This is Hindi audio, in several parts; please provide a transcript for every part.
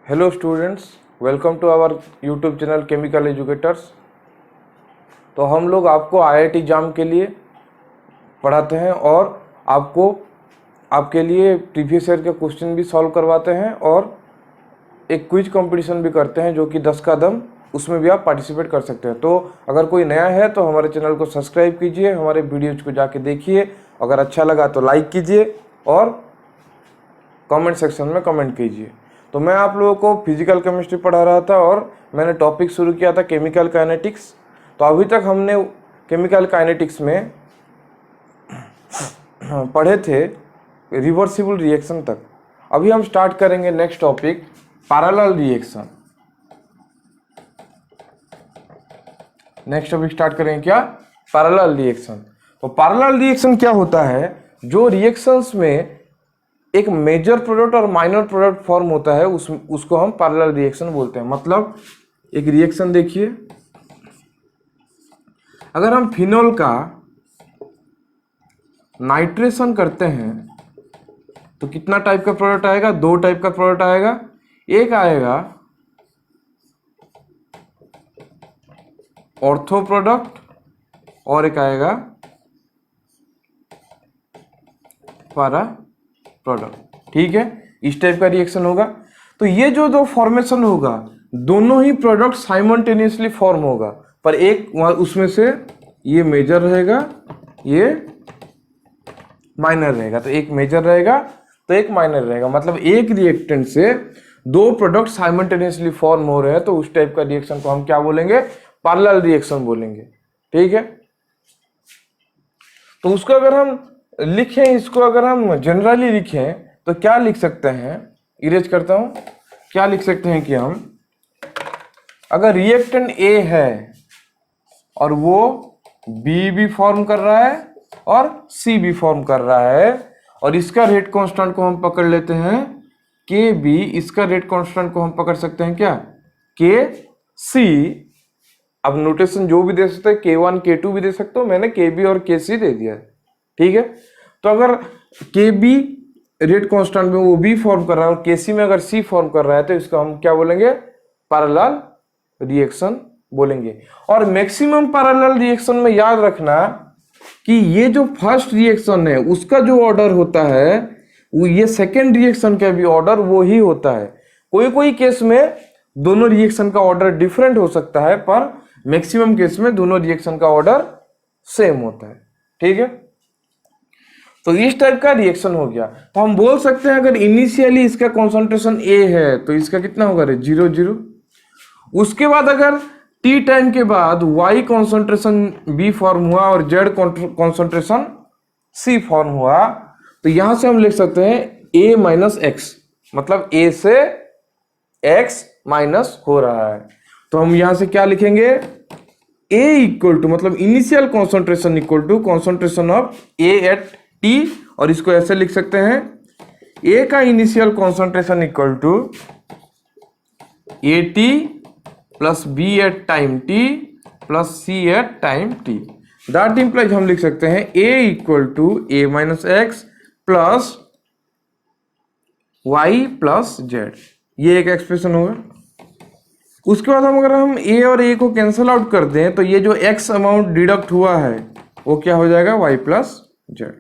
Hello students, welcome to our YouTube channel chemical educators. तो हम लोग आपको आईआईटी एग्जाम के लिए पढ़ाते हैं और आपको आपके लिए प्रीवियस ईयर के क्वेश्चन भी सॉल्व करवाते हैं और एक क्विज कंपटीशन भी करते हैं जो कि 10 का दम, उसमें भी आप पार्टिसिपेट कर सकते हैं। तो अगर कोई नया है तो हमारे चैनल को सब्सक्राइब कीजिए, हमारे वीडियोज को जाके देखिए, अगर अच्छा लगा तो लाइक कीजिए और कमेंट सेक्शन में कमेंट कीजिए। तो मैं आप लोगों को फिजिकल केमिस्ट्री पढ़ा रहा था और मैंने टॉपिक शुरू किया था केमिकल काइनेटिक्स। तो अभी तक हमने केमिकल काइनेटिक्स में पढ़े थे रिवर्सिबल रिएक्शन तक। अभी हम स्टार्ट करेंगे next topic parallel reaction. Next topic start करेंगे क्या? Parallel reaction. तो पैरेलल रिएक्शन क्या होता है? जो रिएक्शंस में एक मेजर प्रोडक्ट और माइनर प्रोडक्ट फॉर्म होता है उसको हम पैरेलल रिएक्शन बोलते हैं। मतलब एक रिएक्शन देखिए, अगर हम फिनोल का नाइट्रेशन करते हैं तो कितना टाइप का प्रोडक्ट आएगा? 2 टाइप का प्रोडक्ट आएगा। एक आएगा ऑर्थो प्रोडक्ट और एक आएगा पैरा प्रोडक्ट। ठीक है, इस टाइप का रिएक्शन होगा। तो ये जो दो फॉर्मेशन होगा, दोनों ही प्रोडक्ट साइमल्टेनियसली फॉर्म होगा, पर एक उसमें से ये मेजर रहेगा, ये माइनर रहेगा। तो एक मेजर रहेगा तो एक माइनर रहेगा। मतलब एक रिएक्टेंट से 2 प्रोडक्ट साइमल्टेनियसली फॉर्म हो रहे हैं, तो उस टाइप का रिएक्शन को हम क्या बोलेंगे? पैरेलल रिएक्शन बोलेंगे। ठीक है, तो उसको अगर हम लिखें, इसको अगर हम जनरली लिखें तो क्या लिख सकते हैं? इरेज करता हूं। क्या लिख सकते हैं कि हम अगर रिएक्टेंट ए है और वो बी भी फॉर्म कर रहा है और सी भी फॉर्म कर रहा है और इसका रेट कांस्टेंट को हम पकड़ लेते हैं के बी, इसका रेट कांस्टेंट को हम पकड़ सकते हैं क्या? के सी। अब नोटेशन जो भी दे सकते हैं, K1 K2 भी दे सकते हो, मैंने KB और KC दे दिया है। ठीक है, तो अगर KB रेट कांस्टेंट में वो B फॉर्म कर रहा है और KC में अगर C फॉर्म कर रहा है तो इसको हम क्या बोलेंगे? पैरेलल रिएक्शन बोलेंगे। और मैक्सिमम पैरेलल रिएक्शन में याद रखना कि ये जो फर्स्ट रिएक्शन है उसका जो ऑर्डर होता है वो ये सेकेंड रिएक्शन का भी ऑर्डर वो ही होता है। कोई कोई केस में दोनों रिएक्शन का ऑर्डर डिफरेंट हो सकता है, पर मैक्सिमम केस में दोनों रिएक्शन का ऑर्डर सेम होता है। ठीक है, तो इस टाइप का रिएक्शन हो गया। तो हम बोल सकते हैं अगर इनिशियली इसका कॉन्सेंट्रेशन A है तो इसका कितना होगा? 0 0। उसके बाद अगर T टाइम के बाद Y कॉन्सेंट्रेशन B फॉर्म हुआ और Z कॉन्सेंट्रेशन C फॉर्म हुआ, तो यहां से हम लिख सकते हैं A माइनस एक्स, मतलब A से X माइनस हो रहा है। तो हम यहां से क्या लिखेंगे? A इक्वल टू, मतलब initial concentration equal to concentration of A at T, और इसको ऐसे लिख सकते हैं A का initial concentration equal to AT plus B at time T plus C at time T। That implies हम लिख सकते हैं A equal to A minus X plus Y plus Z। ये एक एक्सप्रेशन होगा। उसके बाद अगर हम A और A को कैंसल आउट कर दें तो ये जो X अमाउंट डिडक्ट हुआ है वो क्या हो जाएगा? Y plus Z।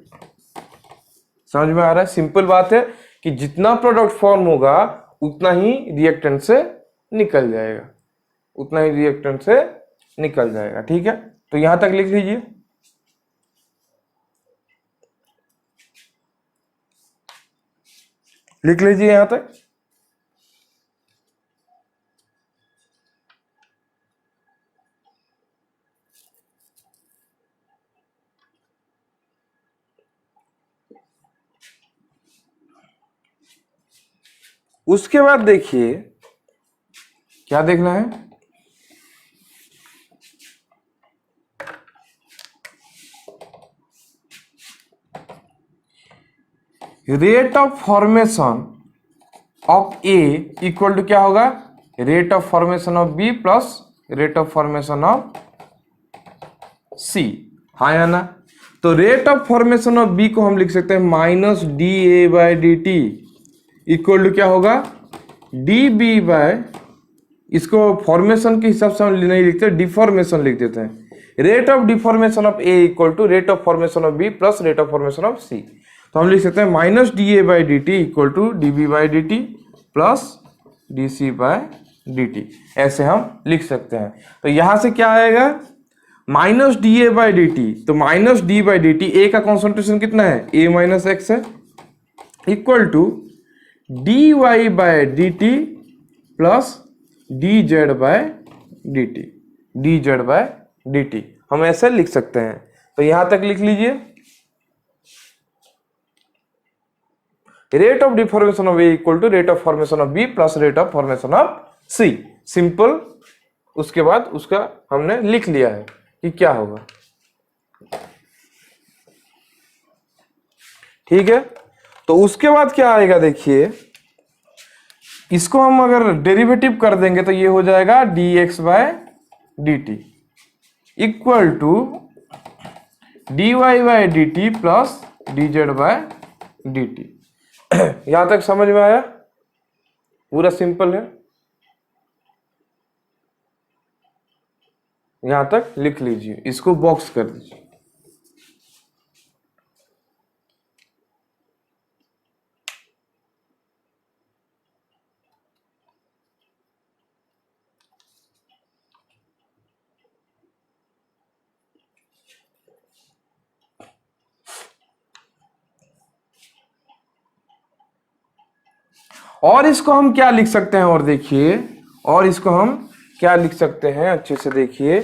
समझ में आ रहा है? सिंपल बात है कि जितना प्रोडक्ट फॉर्म होगा उतना ही रिएक्टेंट से निकल जाएगा, उतना ही रिएक्टेंट से निकल जाएगा। ठीक है, तो यहां तक लिख लीजिए। लिख लीजिए यहां तक। उसके बाद देखिए क्या देखना है? Rate of formation of A equal to क्या होगा? Rate of formation of B plus rate of formation of C। हाँ या ना? तो rate of formation of B को हम लिख सकते हैं minus DA by DT equal to क्या होगा? डी बी बाय, इसको फॉर्मेशन के हिसाब से हम नहीं लिखते, डिफॉर्मेशन लिख देते हैं। Rate of deformation of A equal to rate of formation of B plus rate of formation of C. तो हम लिख सकते हैं minus D A by D T equal to D B by D T plus D C by D T, ऐसे हम लिख सकते हैं। तो यहां से क्या आएगा, minus D A by D T, तो minus D by D T, A का कॉन्सेंट्रेशन कितना है, ए माइनस एक्स है, equal to D Y by D T plus D Z by D T, D Z by D T, हम ऐसे लिख सकते हैं। तो यहां तक लिख लीजिए, rate of deformation of A equal to rate of formation of B plus rate of formation of C, simple. उसके बाद उसका हमने लिख लिया है कि क्या होगा, ठीक है। तो उसके बाद क्या आएगा, देखिए इसको हम अगर डेरिवेटिव कर देंगे तो ये हो जाएगा D X by D T equal to D Y by D T plus D Z by D T. यहां तक समझ में आया, पूरा सिंपल है, यहां तक लिख लीजिए, इसको बॉक्स कर दीजिए। और इसको हम क्या लिख सकते हैं, और देखिए, और इसको हम क्या लिख सकते हैं, अच्छे से देखिए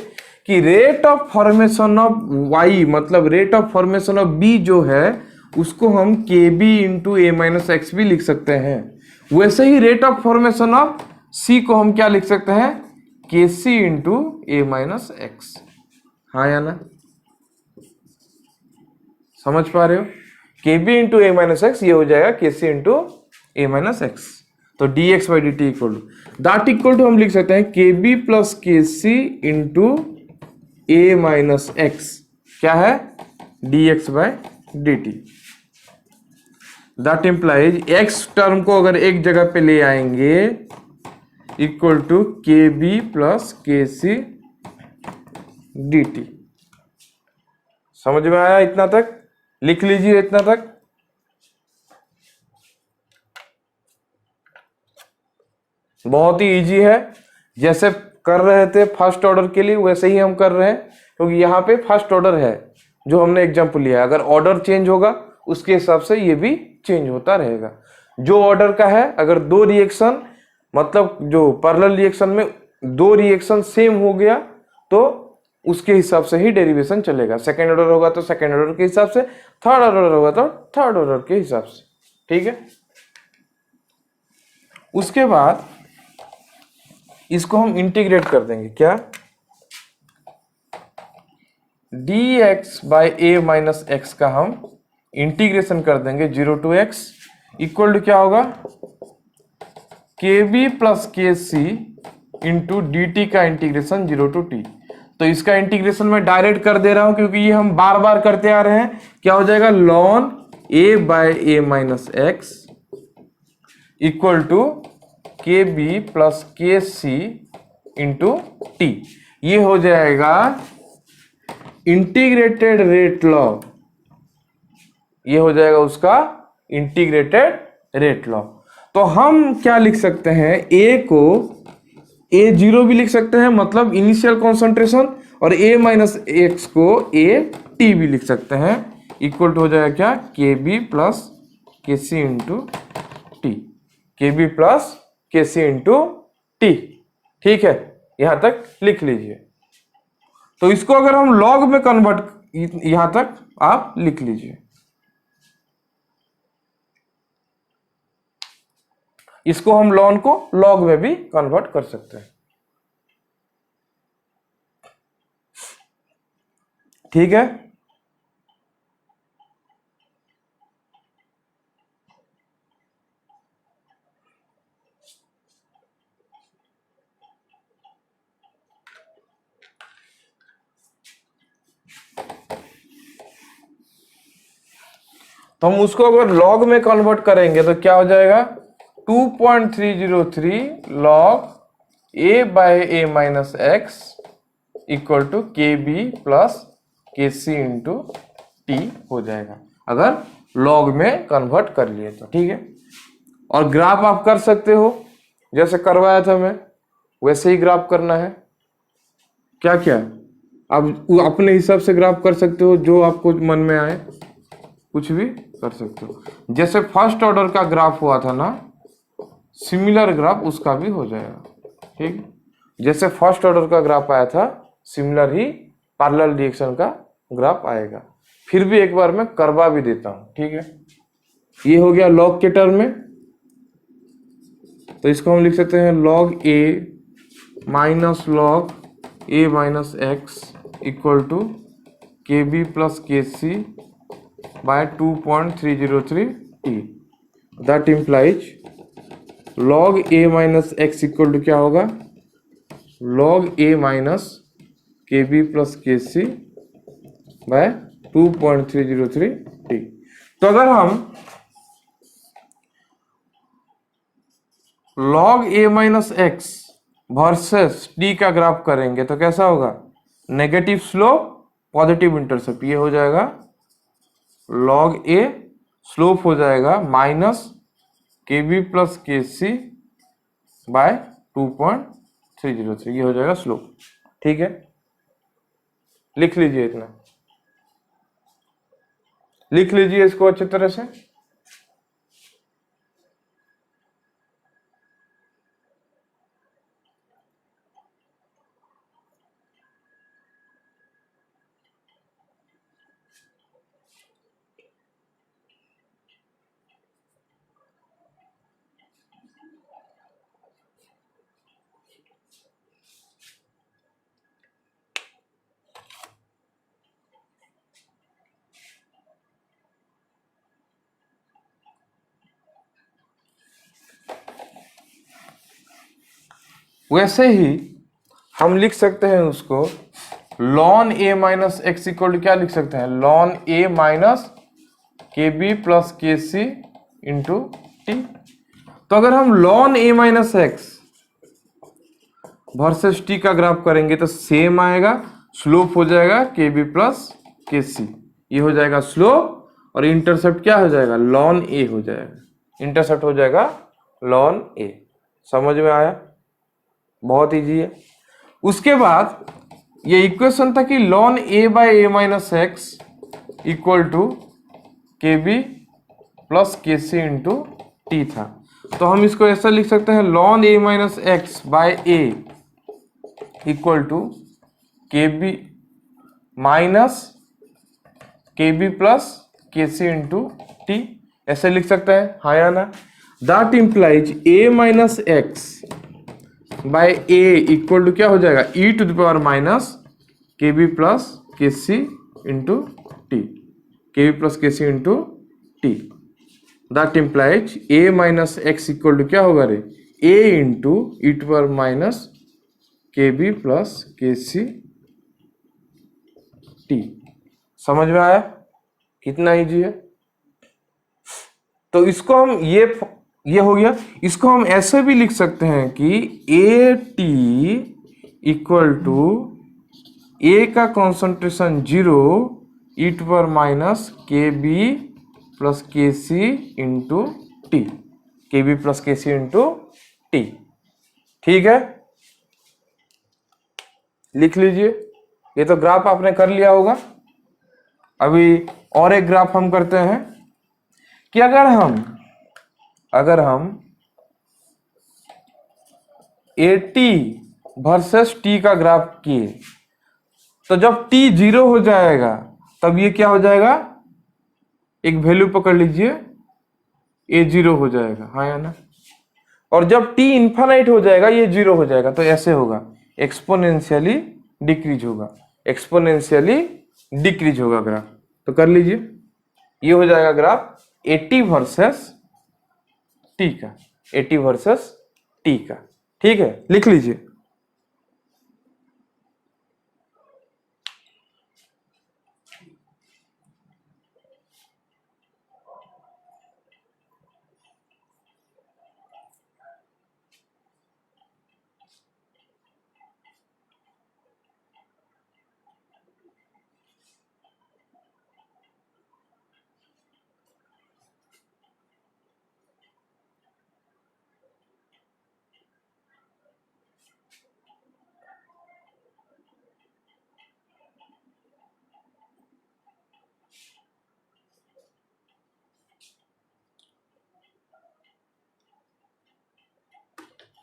कि rate of formation of Y मतलब rate of formation of B जो है उसको हम K B into A minus X भी लिख सकते हैं। वैसे ही rate of formation of C को हम क्या लिख सकते हैं, के सी इंटू ए माइनस एक्स। हाँ या ना, समझ पा रहे हो, K B into A minus X, ये हो जाएगा K C into A minus X. तो D X by D T equal to that equal to हम लिख सकते हैं के बी प्लस के सी इंटू ए माइनस एक्स, क्या है, D X by D T. That implies X term को अगर एक जगह पे ले आएंगे इक्वल टू के बी प्लस के सी डी टी। समझ में आया, इतना तक लिख लीजिए, इतना तक। बहुत ही इजी है, जैसे कर रहे थे फर्स्ट ऑर्डर के लिए वैसे ही हम कर रहे हैं, क्योंकि यहाँ पे फर्स्ट ऑर्डर है जो हमने एग्जाम्पल लिया है। अगर ऑर्डर चेंज होगा उसके हिसाब से ये भी चेंज होता रहेगा। जो ऑर्डर का है, अगर दो रिएक्शन मतलब जो पैरेलल रिएक्शन में दो रिएक्शन सेम हो गया तो उसके हिसाब से ही डेरिवेशन चलेगा। सेकेंड ऑर्डर होगा तो सेकेंड ऑर्डर के हिसाब से, थर्ड ऑर्डर होगा तो थर्ड ऑर्डर के हिसाब से, ठीक है। उसके बाद इसको हम इंटीग्रेट कर देंगे, क्या, D X by A minus X का हम इंटीग्रेशन कर देंगे 0 टू एक्स इक्वल टू क्या होगा, के बी प्लस के सी इंटू डी टी का इंटीग्रेशन 0 टू टी। तो इसका इंटीग्रेशन मैं डायरेक्ट कर दे रहा हूं क्योंकि ये हम बार बार करते आ रहे हैं। क्या हो जाएगा, ln A by A minus X equal to के बी प्लस के सी इंटू टी। ये हो जाएगा इंटीग्रेटेड रेट लॉ, ये हो जाएगा उसका इंटीग्रेटेड रेट लॉ। तो हम क्या लिख सकते हैं, ए को ए जीरो भी लिख सकते हैं मतलब इनिशियल कॉन्सेंट्रेशन, और ए माइनस एक्स को ए टी भी लिख सकते हैं, इक्वल टू हो जाएगा क्या, के बी प्लस के सी into T, K B plus के सी इंटू टी। ठीक है, यहां तक लिख लीजिए। तो इसको अगर हम लॉग में कन्वर्ट, यहां तक आप लिख लीजिए, इसको हम लॉन को लॉग में भी कन्वर्ट कर सकते हैं। ठीक है, तो हम उसको अगर लॉग में कन्वर्ट करेंगे तो क्या हो जाएगा, 2.303 log a by a minus X equal to के बी प्लस के सी इंटू टी हो जाएगा, अगर लॉग में कन्वर्ट कर लिए तो। ठीक है, और ग्राफ आप कर सकते हो जैसे करवाया था मैं, वैसे ही ग्राफ करना है। क्या क्या आप अपने हिसाब से ग्राफ कर सकते हो, जो आपको मन में आए कुछ भी कर सकते हो। जैसे फर्स्ट ऑर्डर का ग्राफ हुआ था ना, सिमिलर ग्राफ उसका भी हो जाएगा। ठीक, जैसे फर्स्ट ऑर्डर का ग्राफ आया था, सिमिलर ही पैरेलल रिएक्शन का ग्राफ आएगा। फिर भी एक बार मैं करवा भी देता हूं। ठीक है, ये हो गया लॉग के टर्म में, तो इसको हम लिख सकते हैं log A minus log A minus X equal to के बी प्लस के C by 2.303 T. That implies log A minus X equal to क्या होगा, लॉग ए माइनस के बी प्लस के सी बाय 2.303 टी। तो अगर हम log a minus X versus T का ग्राफ करेंगे तो कैसा होगा, नेगेटिव स्लोप पॉजिटिव इंटरसेप्ट, ये हो जाएगा log a, स्लोप हो जाएगा माइनस के बी प्लस के सी बाय 2.303, ये हो जाएगा स्लोप। ठीक है, लिख लीजिए, इतना लिख लीजिए इसको अच्छी तरह से। वैसे ही हम लिख सकते हैं उसको ln A minus X equal to क्या लिख सकते हैं, लॉन ए माइनस के बी प्लस के सी इंटू टी। तो अगर हम ln A minus X versus T का ग्राफ करेंगे तो सेम आएगा, स्लोप हो जाएगा के बी प्लस के सी, ये हो जाएगा स्लोप, और इंटरसेप्ट क्या हो जाएगा, लॉन ए हो जाएगा, इंटरसेप्ट हो जाएगा लॉन ए। समझ में आया, बहुत इजी है। उसके बाद ये इक्वेशन था कि ln A by A minus X equal to के बी प्लस के सी इंटू टी था। तो हम इसको ऐसा लिख सकते हैं ln A minus X by A equal to के बी माइनस के बी प्लस के सी इंटू टी, ऐसे लिख सकते हैं, हाँ या ना। That implies A minus X by A equal to क्या हो जाएगा, ई टू द पावर माइनस के बी प्लस के सी into T, K B plus के सी into T. That implies A minus X equal to क्या होगा रे, ए into E to power minus के बी प्लस के सी टी। समझ में आया, कितना इजी है। तो इसको हम ये हो गया, इसको हम ऐसे भी लिख सकते हैं कि A T equal to A का concentration 0 E to power minus के बी प्लस के सी into T, K B plus के सी इंटू टी। ठीक है, लिख लीजिए। ये तो ग्राफ आपने कर लिया होगा। अभी और एक ग्राफ हम करते हैं कि अगर हम ए टी वर्सेस टी का ग्राफ किए तो जब टी 0 हो जाएगा तब ये क्या हो जाएगा, एक वैल्यू पकड़ लीजिए, ए 0 हो जाएगा, हाँ या ना। और जब टी इनफाइनाइट हो जाएगा ये 0 हो जाएगा, तो ऐसे होगा, एक्सपोनेंशियली डिक्रीज होगा, एक्सपोनेंशियली डिक्रीज होगा ग्राफ। तो कर लीजिए, ये हो जाएगा graph A T versus T का, ए टी वर्सेस टी का। ठीक है, लिख लीजिए।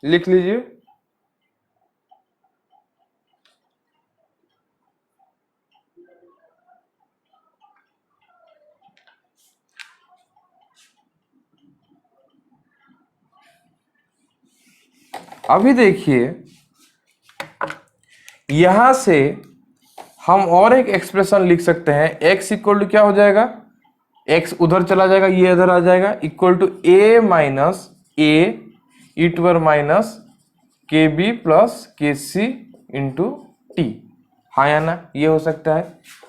लिख लीजिए। अभी देखिए यहां से हम और एक एक्सप्रेशन लिख सकते हैं। x इक्वल टू क्या हो जाएगा, x उधर चला जाएगा, ये इधर आ जाएगा, equal to a minus A E to power minus के बी प्लस के सी इंटू टी। हाँ या ना, ये हो सकता है।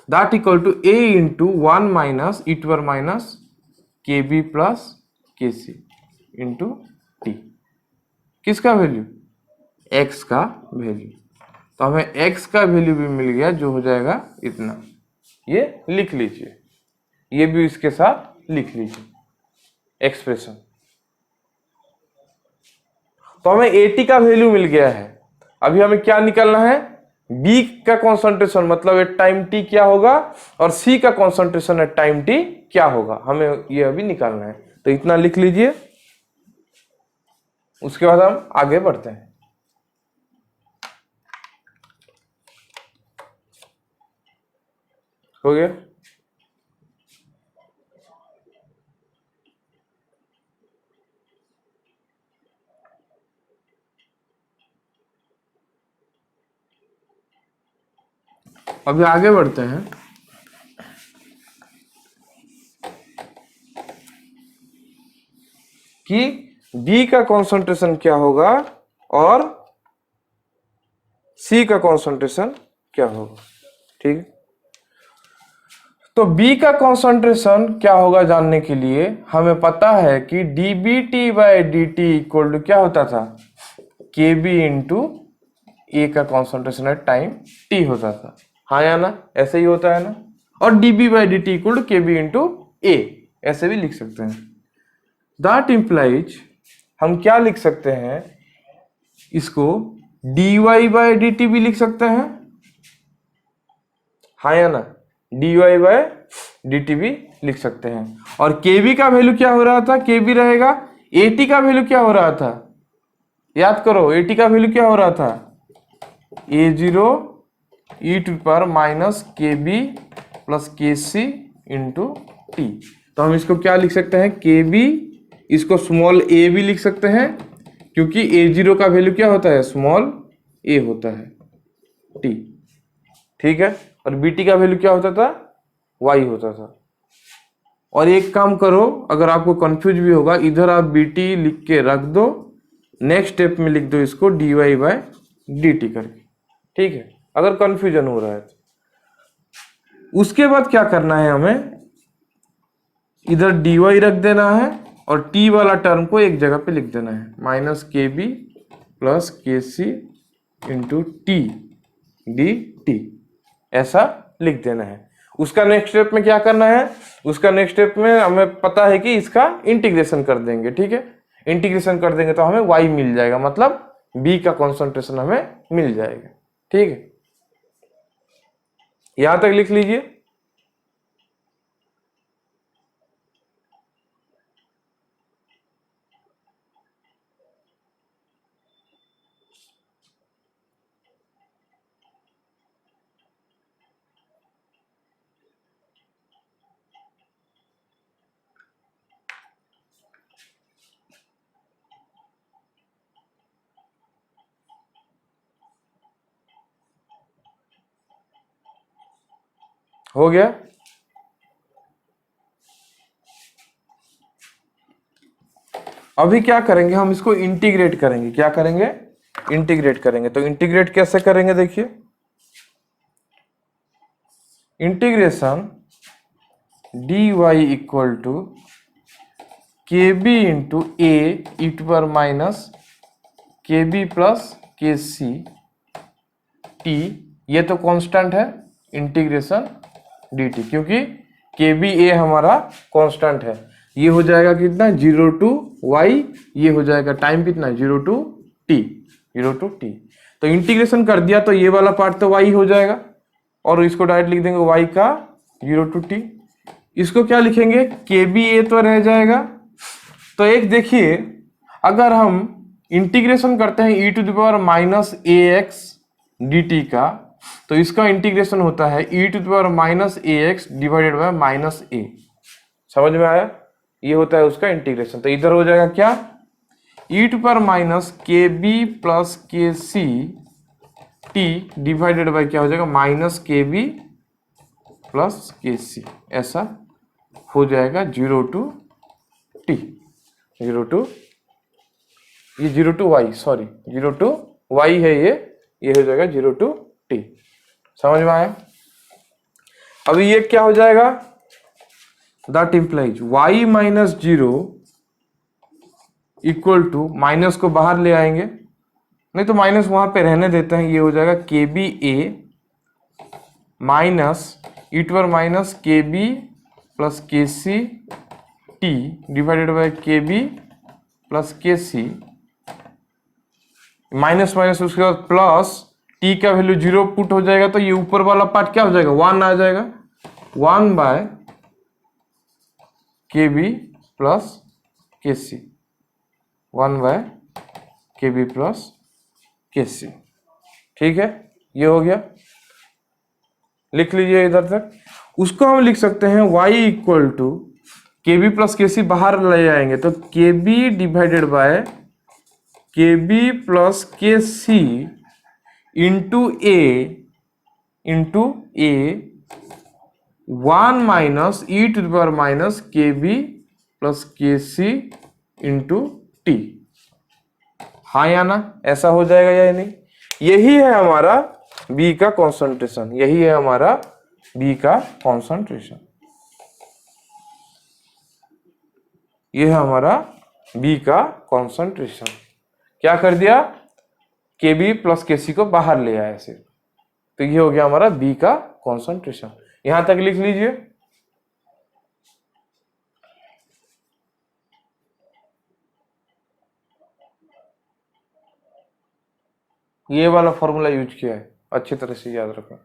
That equal to a into 1 minus E to power minus के बी प्लस के सी इंटू टी। किसका वैल्यू, x का वैल्यू। तो हमें x का वैल्यू भी मिल गया जो हो जाएगा इतना। ये लिख लीजिए, ये भी इसके साथ लिख लीजिए एक्सप्रेशन। तो हमें AT का वैल्यू मिल गया है। अभी हमें क्या निकालना है, B का कॉन्सेंट्रेशन मतलब एट टाइम t क्या होगा, और C का कॉन्सेंट्रेशन एट टाइम t क्या होगा, हमें ये अभी निकालना है। तो इतना लिख लीजिए, उसके बाद हम आगे बढ़ते हैं। हो गया। अभी आगे बढ़ते हैं। कि B का कॉन्सेंट्रेशन क्या होगा और C का कॉन्सेंट्रेशन क्या होगा। ठीक है, तो B का कॉन्सेंट्रेशन क्या होगा जानने के लिए हमें पता है कि dBT by dt equal to क्या होता था, KB इंटू ए का कॉन्सेंट्रेशन एट टाइम t होता था। हाँ या ना, ऐसे ही होता है ना। और dB by dt equal to KB into a, ऐसे भी लिख सकते हैं। दैट इम्प्लाइज हम क्या लिख सकते हैं, इसको dy बाई dt भी लिख सकते हैं। हाँ या ना, dy बाई dt भी लिख सकते हैं। और kb का वैल्यू क्या हो रहा था, kb रहेगा। at का वैल्यू क्या हो रहा था, याद करो, at का वैल्यू क्या हो रहा था, a0 e to power minus kb plus kc into T. तो हम इसको क्या लिख सकते हैं, kb, इसको स्मॉल a भी लिख सकते हैं क्योंकि a0 का वैल्यू क्या होता है, स्मॉल a होता है, t। ठीक है, और bt का वैल्यू क्या होता था, y होता था। और एक काम करो, अगर आपको कंफ्यूज भी होगा, इधर आप bt लिख के रख दो, नेक्स्ट स्टेप में लिख दो इसको dy बाई dt करके। ठीक है, अगर कंफ्यूजन हो रहा है तो। उसके बाद क्या करना है, हमें इधर dy रख देना है और t वाला टर्म को एक जगह पे लिख देना है, minus kb plus kc into T dt, ऐसा लिख देना है। उसका नेक्स्ट स्टेप में क्या करना है, उसका नेक्स्ट स्टेप में हमें पता है कि इसका इंटीग्रेशन कर देंगे। ठीक है, इंटीग्रेशन कर देंगे तो हमें y मिल जाएगा, मतलब b का कॉन्सेंट्रेशन हमें मिल जाएगा। ठीक है, यहां तक लिख लीजिए। हो गया। अभी क्या करेंगे, हम इसको इंटीग्रेट करेंगे। क्या करेंगे, इंटीग्रेट करेंगे। तो इंटीग्रेट कैसे करेंगे, देखिए, integration dy equal to kb into A E to power minus kb plus kc t, ये तो कांस्टेंट है, इंटीग्रेशन dt, क्योंकि kb a हमारा कांस्टेंट है। ये हो जाएगा कितना, 0 टू y, ये हो जाएगा टाइम कितना, 0 टू t, 0 टू t। तो इंटीग्रेशन कर दिया तो ये वाला पार्ट तो y हो जाएगा, और इसको डायरेक्ट लिख देंगे y का 0 टू t। इसको क्या लिखेंगे, kb a तो रह जाएगा। तो एक देखिए, अगर हम इंटीग्रेशन करते हैं e to the power minus a x d t का, तो इसका इंटीग्रेशन होता है e to the power minus a x divided by minus a. समझ में आया? ये होता है उसका इंटीग्रेशन। तो इधर हो जाएगा क्या, e टू पावर माइनस के बी प्लस के सी टी डिवाइडेड बाय क्या हो जाएगा, माइनस के बी प्लस के सी। ऐसा हो जाएगा 0 टू टी, 0 टू, ये 0 to Y, sorry 0 to Y है ये हो जाएगा 0 टू टी। समझ में आया? अभी ये क्या हो जाएगा, that implies y minus 0 equal to, minus को बाहर ले आएंगे, नहीं तो माइनस वहां पे रहने देते हैं, ये हो जाएगा K B A minus E to power minus के बी प्लस के सी टी डिवाइडेड बाय के बी प्लस के सी, माइनस माइनस उसके बाद प्लस टी का वैल्यू 0 पुट हो जाएगा, तो ये ऊपर वाला पार्ट क्या हो जाएगा, 1 आ जाएगा, 1 बाय के बी प्लस के सी, 1 बाय के बी प्लस के सी। ठीक है, ये हो गया, लिख लीजिए इधर तक। उसको हम लिख सकते हैं y इक्वल टू के बी प्लस के सी, बाहर ले आएंगे तो के बी डिवाइडेड बाय के बी प्लस के सी into a 1 minus E to the power minus के बी प्लस के सी इंटू टी। हाँ या ना, ऐसा हो जाएगा या नहीं? यही है हमारा बी का कॉन्सेंट्रेशन, यही है हमारा बी का कॉन्सेंट्रेशन, ये है हमारा बी का कॉन्सेंट्रेशन। क्या कर दिया, के बी प्लस के सी को बाहर ले आया ऐसे, तो ये हो गया हमारा बी का कॉन्सेंट्रेशन। यहां तक लिख लीजिए। ये वाला फॉर्मूला यूज किया है, अच्छी तरह से याद रखें।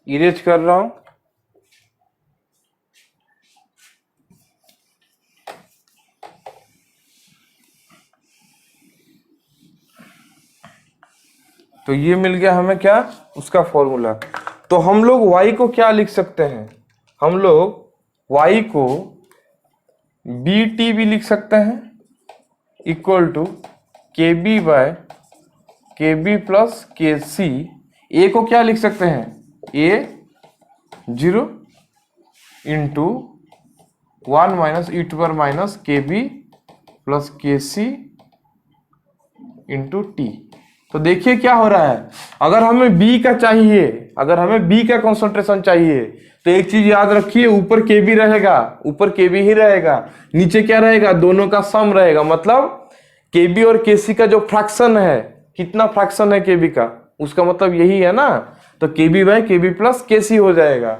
इरेज कर रहा हूं। तो ये मिल गया हमें क्या, उसका फॉर्मूला। तो हम लोग y को क्या लिख सकते हैं, हम लोग y को बी टी भी लिख सकते हैं इक्वल टू के बी बाय के बी प्लस के सी। ए को क्या लिख सकते हैं, A 0 into 1 minus E to power minus के बी प्लस के सी इंटू टी। तो देखिए क्या हो रहा है, अगर हमें बी का चाहिए, अगर हमें बी का कॉन्सेंट्रेशन चाहिए, तो एक चीज याद रखिए, ऊपर के बी रहेगा, ऊपर के बी ही रहेगा, नीचे क्या रहेगा, दोनों का सम रहेगा। मतलब के बी और के सी का जो फ्रैक्शन है, कितना फ्रैक्शन है के बी का, उसका मतलब यही है ना। तो के बी बाय के बी प्लस के सी हो जाएगा,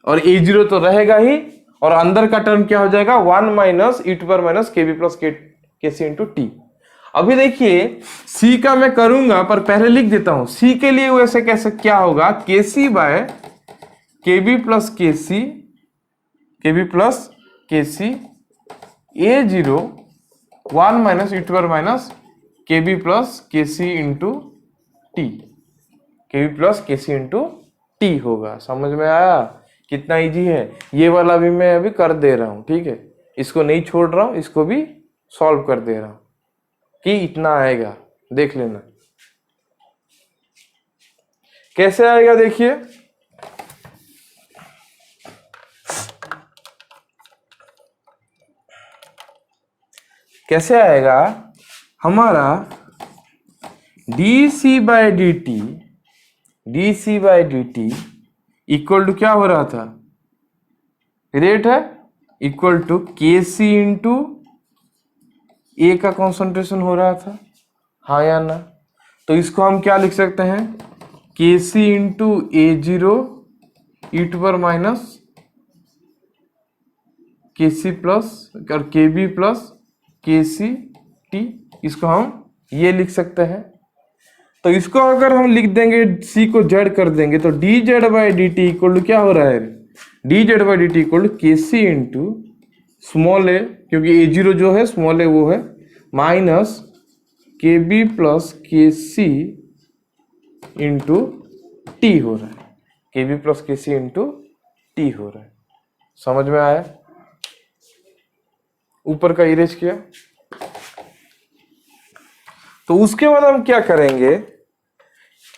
और ए 0 तो रहेगा ही, और अंदर का टर्म क्या हो जाएगा, 1 minus E to power minus के बी प्लस के सी इंटू टी। अभी देखिए सी का मैं करूंगा, पर पहले लिख देता हूं सी के लिए। वैसे कैसे क्या होगा, के सी बाय के बी प्लस के सी, के बी प्लस के C A 0 1 minus E to power minus के बी प्लस के सी into T, K B plus के सी इंटू टी होगा। समझ में आया कितना इजी है? ये वाला भी मैं अभी कर दे रहा हूं, ठीक है, इसको नहीं छोड़ रहा हूं, इसको भी सॉल्व कर दे रहा हूं कि इतना आएगा, देख लेना कैसे आएगा। देखिए कैसे आएगा, हमारा D C by D T equal to क्या हो रहा था, रेट है equal to K C into ए का कॉन्सेंट्रेशन हो रहा था, हाँ या ना? तो इसको हम क्या लिख सकते हैं, के सी into a zero e to power minus k c plus और के बी प्लस के सी टी, इसको हम ये लिख सकते हैं। तो इसको अगर हम लिख देंगे, सी को जेड कर देंगे, तो D Z by D T equal to क्या हो रहा है, D Z by D T equal to K C into small ए, क्योंकि ए जीरो जो है स्मॉल ए वो है, माइनस के बी प्लस के सी इंटू टी हो रहा है, के बी प्लस के सी इंटू टी हो रहा है। समझ में आया? ऊपर का इरेज किया। तो उसके बाद हम क्या करेंगे,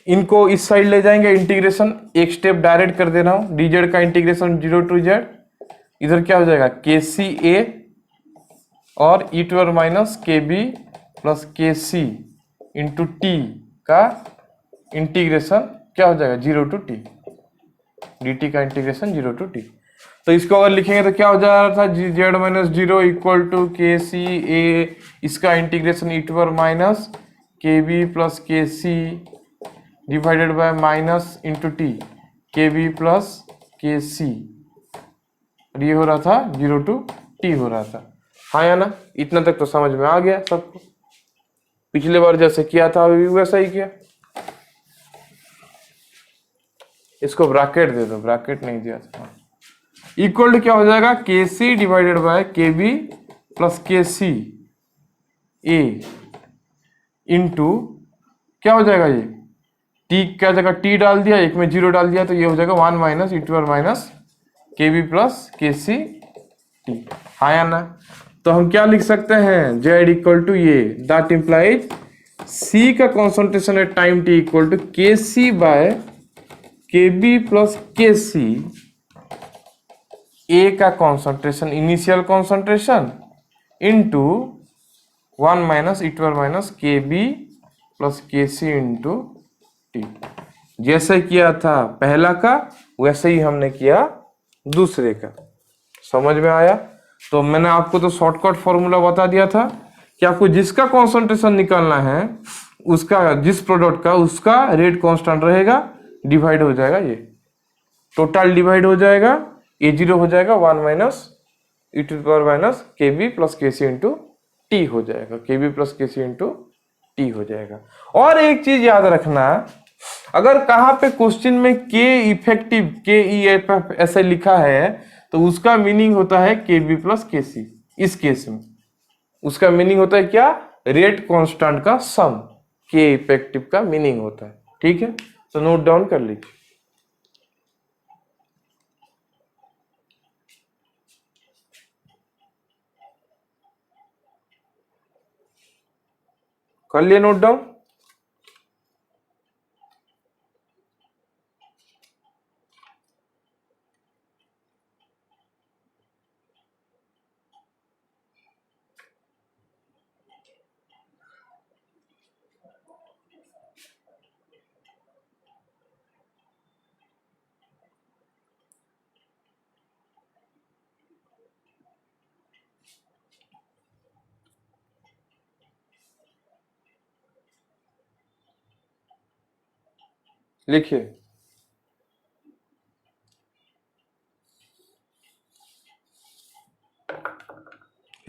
इनको इस साइड ले जाएंगे, इंटीग्रेशन एक स्टेप डायरेक्ट कर दे रहा हूं, डी जेड का इंटीग्रेशन 0 टू जेड, इधर क्या हो जाएगा के सी ए और ई टू माइनस के बी प्लस के सी इंटू टी का इंटीग्रेशन क्या हो जाएगा 0 टू टी, डी टी का इंटीग्रेशन 0 टू टी। तो इसको अगर लिखेंगे तो क्या हो जा रहा था, Z minus zero equal to K C A, इसका इंटीग्रेशन ई टू माइनस के बी प्लस के C divided by minus into T K B plus के सी, ये हो रहा था 0 टू टी हो रहा था, हाँ या ना? इतना तक तो समझ में आ गया सबको, पिछले बार जैसे किया था अभी वैसा ही किया। इसको ब्रैकेट दे दो, ब्रैकेट नहीं दिया था। इक्वल टू क्या हो जाएगा, के सी डिवाइडेड बाय के बी प्लस के सी ए इंटू क्या हो जाएगा, ये टी क्या जगह टी डाल दिया, एक में 0 डाल दिया, तो ये हो जाएगा 1 माइनस ई टू माइनस के बी प्लस के सी टी, हाँ या ना? तो हम क्या लिख सकते हैं, जेड इक्वल टू ये, दैट इंप्लाइज सी का concentration at time T equal to K C by के बी प्लस के सी, ए का concentration initial concentration into 1 minus E to minus के बी प्लस के सी इंटू टी। जैसे किया था पहला का वैसे ही हमने किया दूसरे का। समझ में आया? तो मैंने आपको तो शॉर्टकट फॉर्मूला बता दिया था कि आपको जिसका कॉन्सेंट्रेशन निकालना है उसका, जिस प्रोडक्ट का, उसका रेट कांस्टेंट रहेगा, डिवाइड हो जाएगा, ये टोटल डिवाइड हो जाएगा, ए जीरो हो जाएगा 1 minus E to power minus के बी प्लस के सी इंटू टी हो जाएगा, के बी प्लस के सी इंटू टी हो जाएगा। और एक चीज याद रखना, अगर कहाँ पे क्वेश्चन में के इफेक्टिव के ई ऐसे लिखा है तो उसका मीनिंग होता है के बी प्लस के सी। इस केस में उसका मीनिंग होता है क्या, रेट कांस्टेंट का सम, के इफेक्टिव का मीनिंग होता है। ठीक है, तो नोट डाउन कर लीजिए। कर लिए नोट डाउन? लिखिए।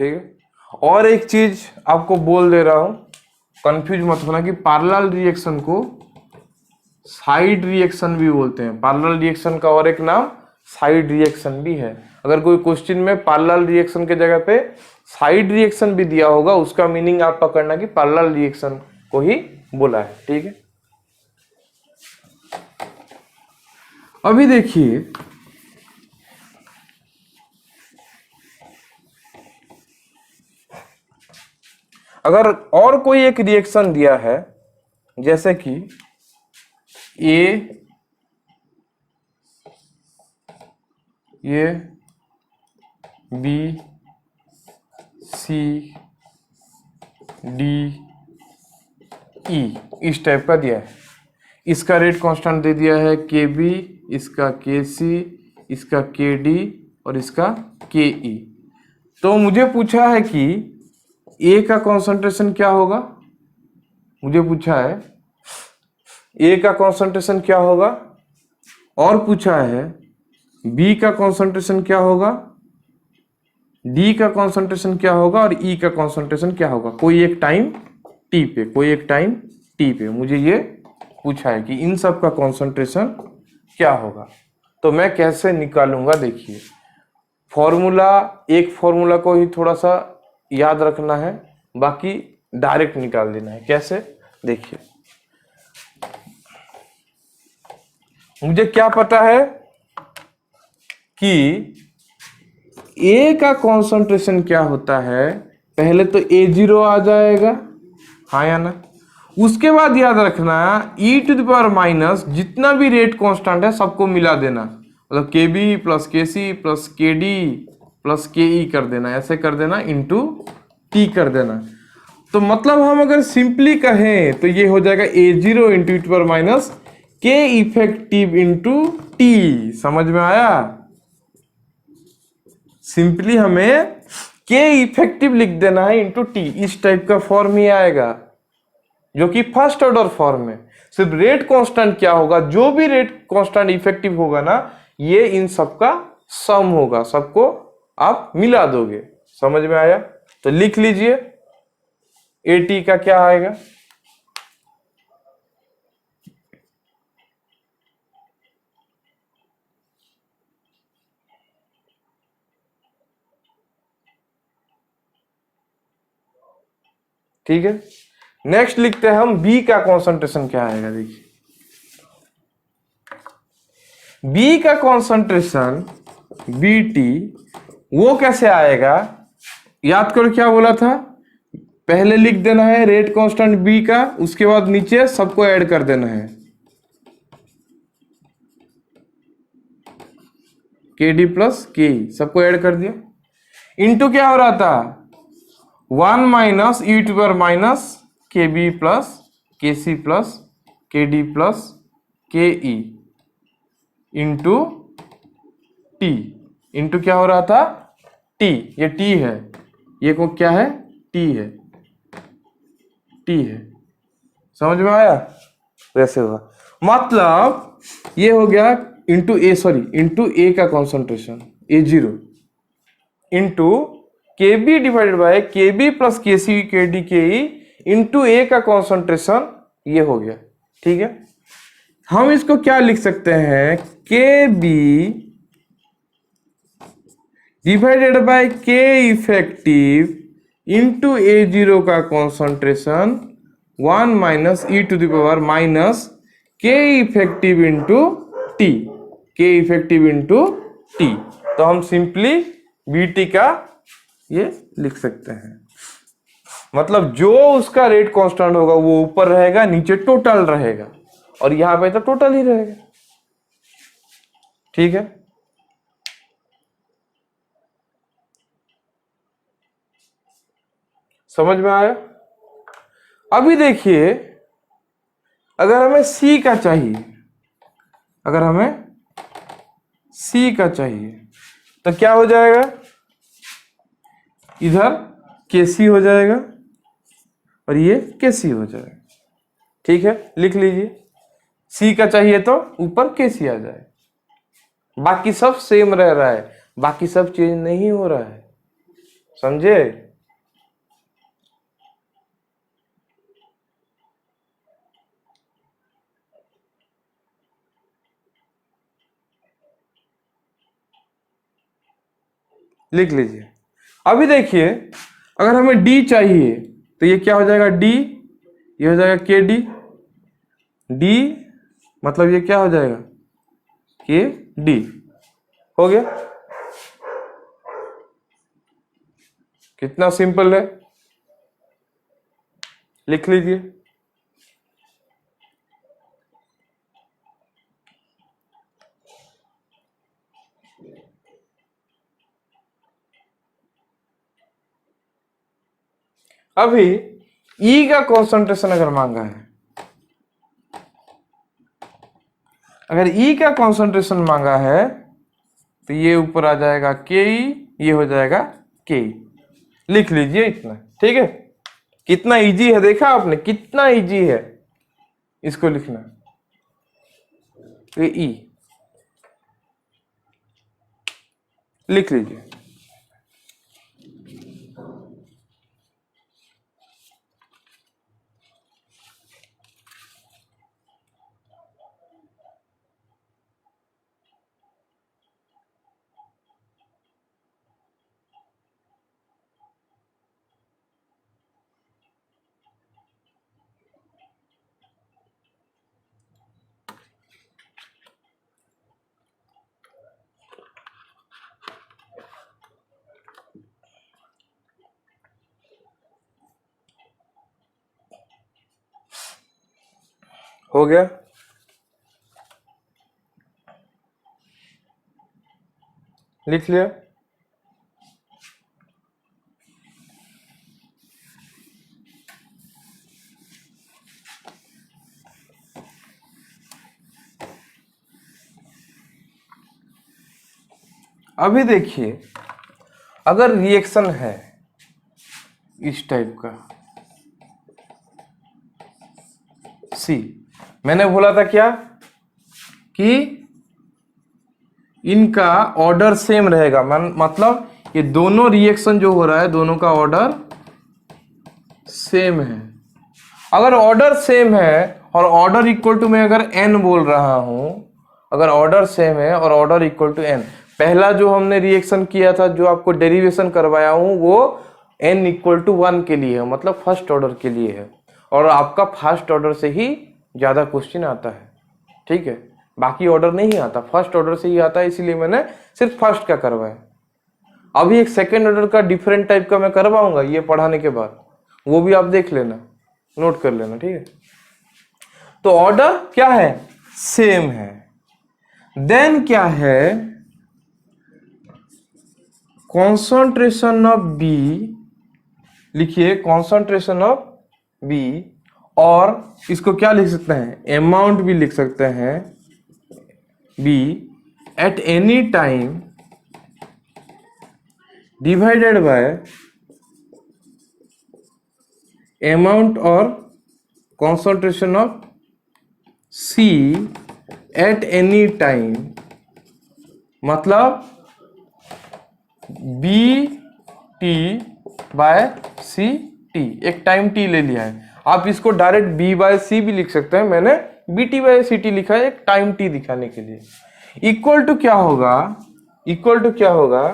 ठीक है, और एक चीज आपको बोल दे रहा हूं, कंफ्यूज मत होना कि पैरेलल रिएक्शन को साइड रिएक्शन भी बोलते हैं। पैरेलल रिएक्शन का और एक नाम साइड रिएक्शन भी है। अगर कोई क्वेश्चन में पैरेलल रिएक्शन के जगह पे साइड रिएक्शन भी दिया होगा, उसका मीनिंग आप पकड़ना कि पैरेलल रिएक्शन को ही बोला है। ठीक है, अभी देखिए, अगर और कोई एक रिएक्शन दिया है, जैसे कि ये बी सी डी ई इस टाइप का दिया है, इसका रेट कांस्टेंट दे दिया है के बी, इसका के सी, इसका के डी और इसका के ई। तो मुझे पूछा है कि ए का कॉन्सेंट्रेशन क्या होगा, मुझे पूछा है ए का कॉन्सेंट्रेशन क्या होगा, और पूछा है बी का कॉन्सेंट्रेशन क्या होगा, डी का कॉन्सेंट्रेशन क्या होगा और ई का कॉन्सेंट्रेशन क्या होगा, कोई एक टाइम टी पे, कोई एक टाइम टी पे मुझे ये पूछा है कि इन सब का कॉन्सेंट्रेशन क्या होगा। तो मैं कैसे निकालूंगा, देखिए फॉर्मूला, एक फॉर्मूला को ही थोड़ा सा याद रखना है, बाकी डायरेक्ट निकाल देना है। कैसे, देखिए मुझे क्या पता है कि ए का कॉन्सेंट्रेशन क्या होता है, पहले तो A0 आ जाएगा, हाँ या ना। उसके बाद याद रखना e⁻, जितना भी रेट कांस्टेंट है सबको मिला देना, मतलब KB plus KC plus KD plus KE कर देना, ऐसे कर देना, इंटू T कर देना। तो मतलब हम अगर सिंपली कहें तो ये हो जाएगा A0 into e⁻, K effective into T। समझ में आया? सिंपली हमें K इफेक्टिव लिख देना है इंटू T, इस टाइप का फॉर्म ही आएगा, जो कि फर्स्ट ऑर्डर फॉर्म है। सिर्फ रेट कांस्टेंट क्या होगा, जो भी रेट कांस्टेंट इफेक्टिव होगा ना, ये इन सबका सम होगा, सबको आप मिला दोगे। समझ में आया? तो लिख लीजिए AT का क्या आएगा, ठीक है। नेक्स्ट लिखते हैं हम बी का कॉन्सेंट्रेशन क्या आएगा। देखिए बी का कॉन्सेंट्रेशन BT वो कैसे आएगा, याद करो क्या बोला था, पहले लिख देना है रेट कांस्टेंट बी का, उसके बाद नीचे सबको ऐड कर देना है, KD प्लस KE सबको ऐड कर दिया, इंटू क्या हो रहा था 1 minus e⁻, KB plus KC plus KD plus KE into T, into क्या हो रहा था T, ये T है, ये को क्या है T है, T है। समझ में आया? वैसे हुआ, मतलब ये हो गया इंटू A का concentration A0 into KB divided by KB plus KC KD KE into A का कॉन्सेंट्रेशन, ये हो गया, ठीक है। हम इसको क्या लिख सकते हैं, KB divided by K effective into A0 का concentration 1 minus e⁻, K effective into T, K effective into T। तो हम सिंपली BT का ये लिख सकते हैं, मतलब जो उसका रेट कांस्टेंट होगा वो ऊपर रहेगा, नीचे टोटल रहेगा, और यहां पे तो टोटल ही रहेगा, ठीक है। समझ में आया? अभी देखिए अगर हमें C का चाहिए, अगर हमें C का चाहिए तो क्या हो जाएगा, इधर KC हो जाएगा और ये KC हो जाएगा, ठीक है। लिख लीजिए C का चाहिए तो ऊपर KC आ जाए, बाकी सब सेम रह रहा है, बाकी सब चेंज नहीं हो रहा है, समझे? लिख लीजिए। अभी देखिए अगर हमें D चाहिए तो ये क्या हो जाएगा D, ये हो जाएगा KD, D मतलब ये क्या हो जाएगा KD, हो गया। कितना सिंपल है, लिख लीजिए। अभी E का कॉन्सेंट्रेशन अगर मांगा है, अगर E का कॉन्सेंट्रेशन मांगा है तो ये ऊपर आ जाएगा के ई, ये हो जाएगा के ई। लिख लीजिए इतना, ठीक है। कितना इजी है, देखा आपने कितना इजी है इसको लिखना। ये ई लिख लीजिए। हो गया? लिख लिया? अभी देखिए, अगर रिएक्शन है इस टाइप का सी, मैंने बोला था क्या कि इनका ऑर्डर सेम रहेगा, मतलब ये दोनों रिएक्शन जो हो रहा है दोनों का ऑर्डर सेम है। अगर ऑर्डर सेम है और ऑर्डर इक्वल टू, मैं अगर n बोल रहा हूं, अगर ऑर्डर सेम है और ऑर्डर इक्वल टू n, पहला जो हमने रिएक्शन किया था, जो आपको डेरिवेशन करवाया हूं, वो n इक्वल टू 1 के लिए है, मतलब फर्स्ट ऑर्डर के लिए है। और आपका फर्स्ट ऑर्डर से ही ज्यादा क्वेश्चन आता है, ठीक है, बाकी ऑर्डर नहीं आता, फर्स्ट ऑर्डर से ही आता है, इसीलिए मैंने सिर्फ फर्स्ट का करवाया। अभी एक सेकेंड ऑर्डर का डिफरेंट टाइप का मैं करवाऊंगा ये पढ़ाने के बाद, वो भी आप देख लेना, नोट कर लेना, ठीक है। तो ऑर्डर क्या है, सेम है। देन क्या है, कॉन्सेंट्रेशन ऑफ बी, लिखिए कॉन्सेंट्रेशन ऑफ बी, और इसको क्या लिख सकते हैं, अमाउंट भी लिख सकते हैं, b at any time divided by amount और concentration of c at any time, मतलब b T by C t, एक टाइम टी ले लिया है। आप इसको डायरेक्ट बी बाय सी भी लिख सकते हैं, मैंने B T by C T लिखा है एक टाइम टी दिखाने के लिए। इक्वल टू क्या होगा, इक्वल टू क्या होगा,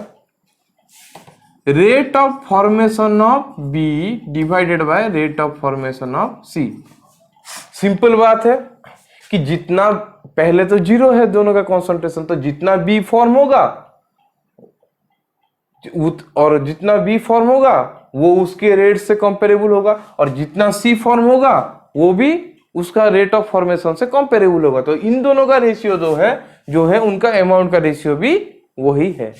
rate of formation of B divided by rate of formation of C. Simple बात है कि जितना पहले तो जीरो है दोनों का कॉन्सेंट्रेशन, तो जितना बी फॉर्म होगा और जितना बी फॉर्म होगा वो उसके रेट से कंपेरेबल होगा, और जितना सी फॉर्म होगा वो भी उसका रेट ऑफ फॉर्मेशन से कंपेरेबल होगा। तो इन दोनों का रेशियो जो है उनका अमाउंट का रेशियो भी वही है।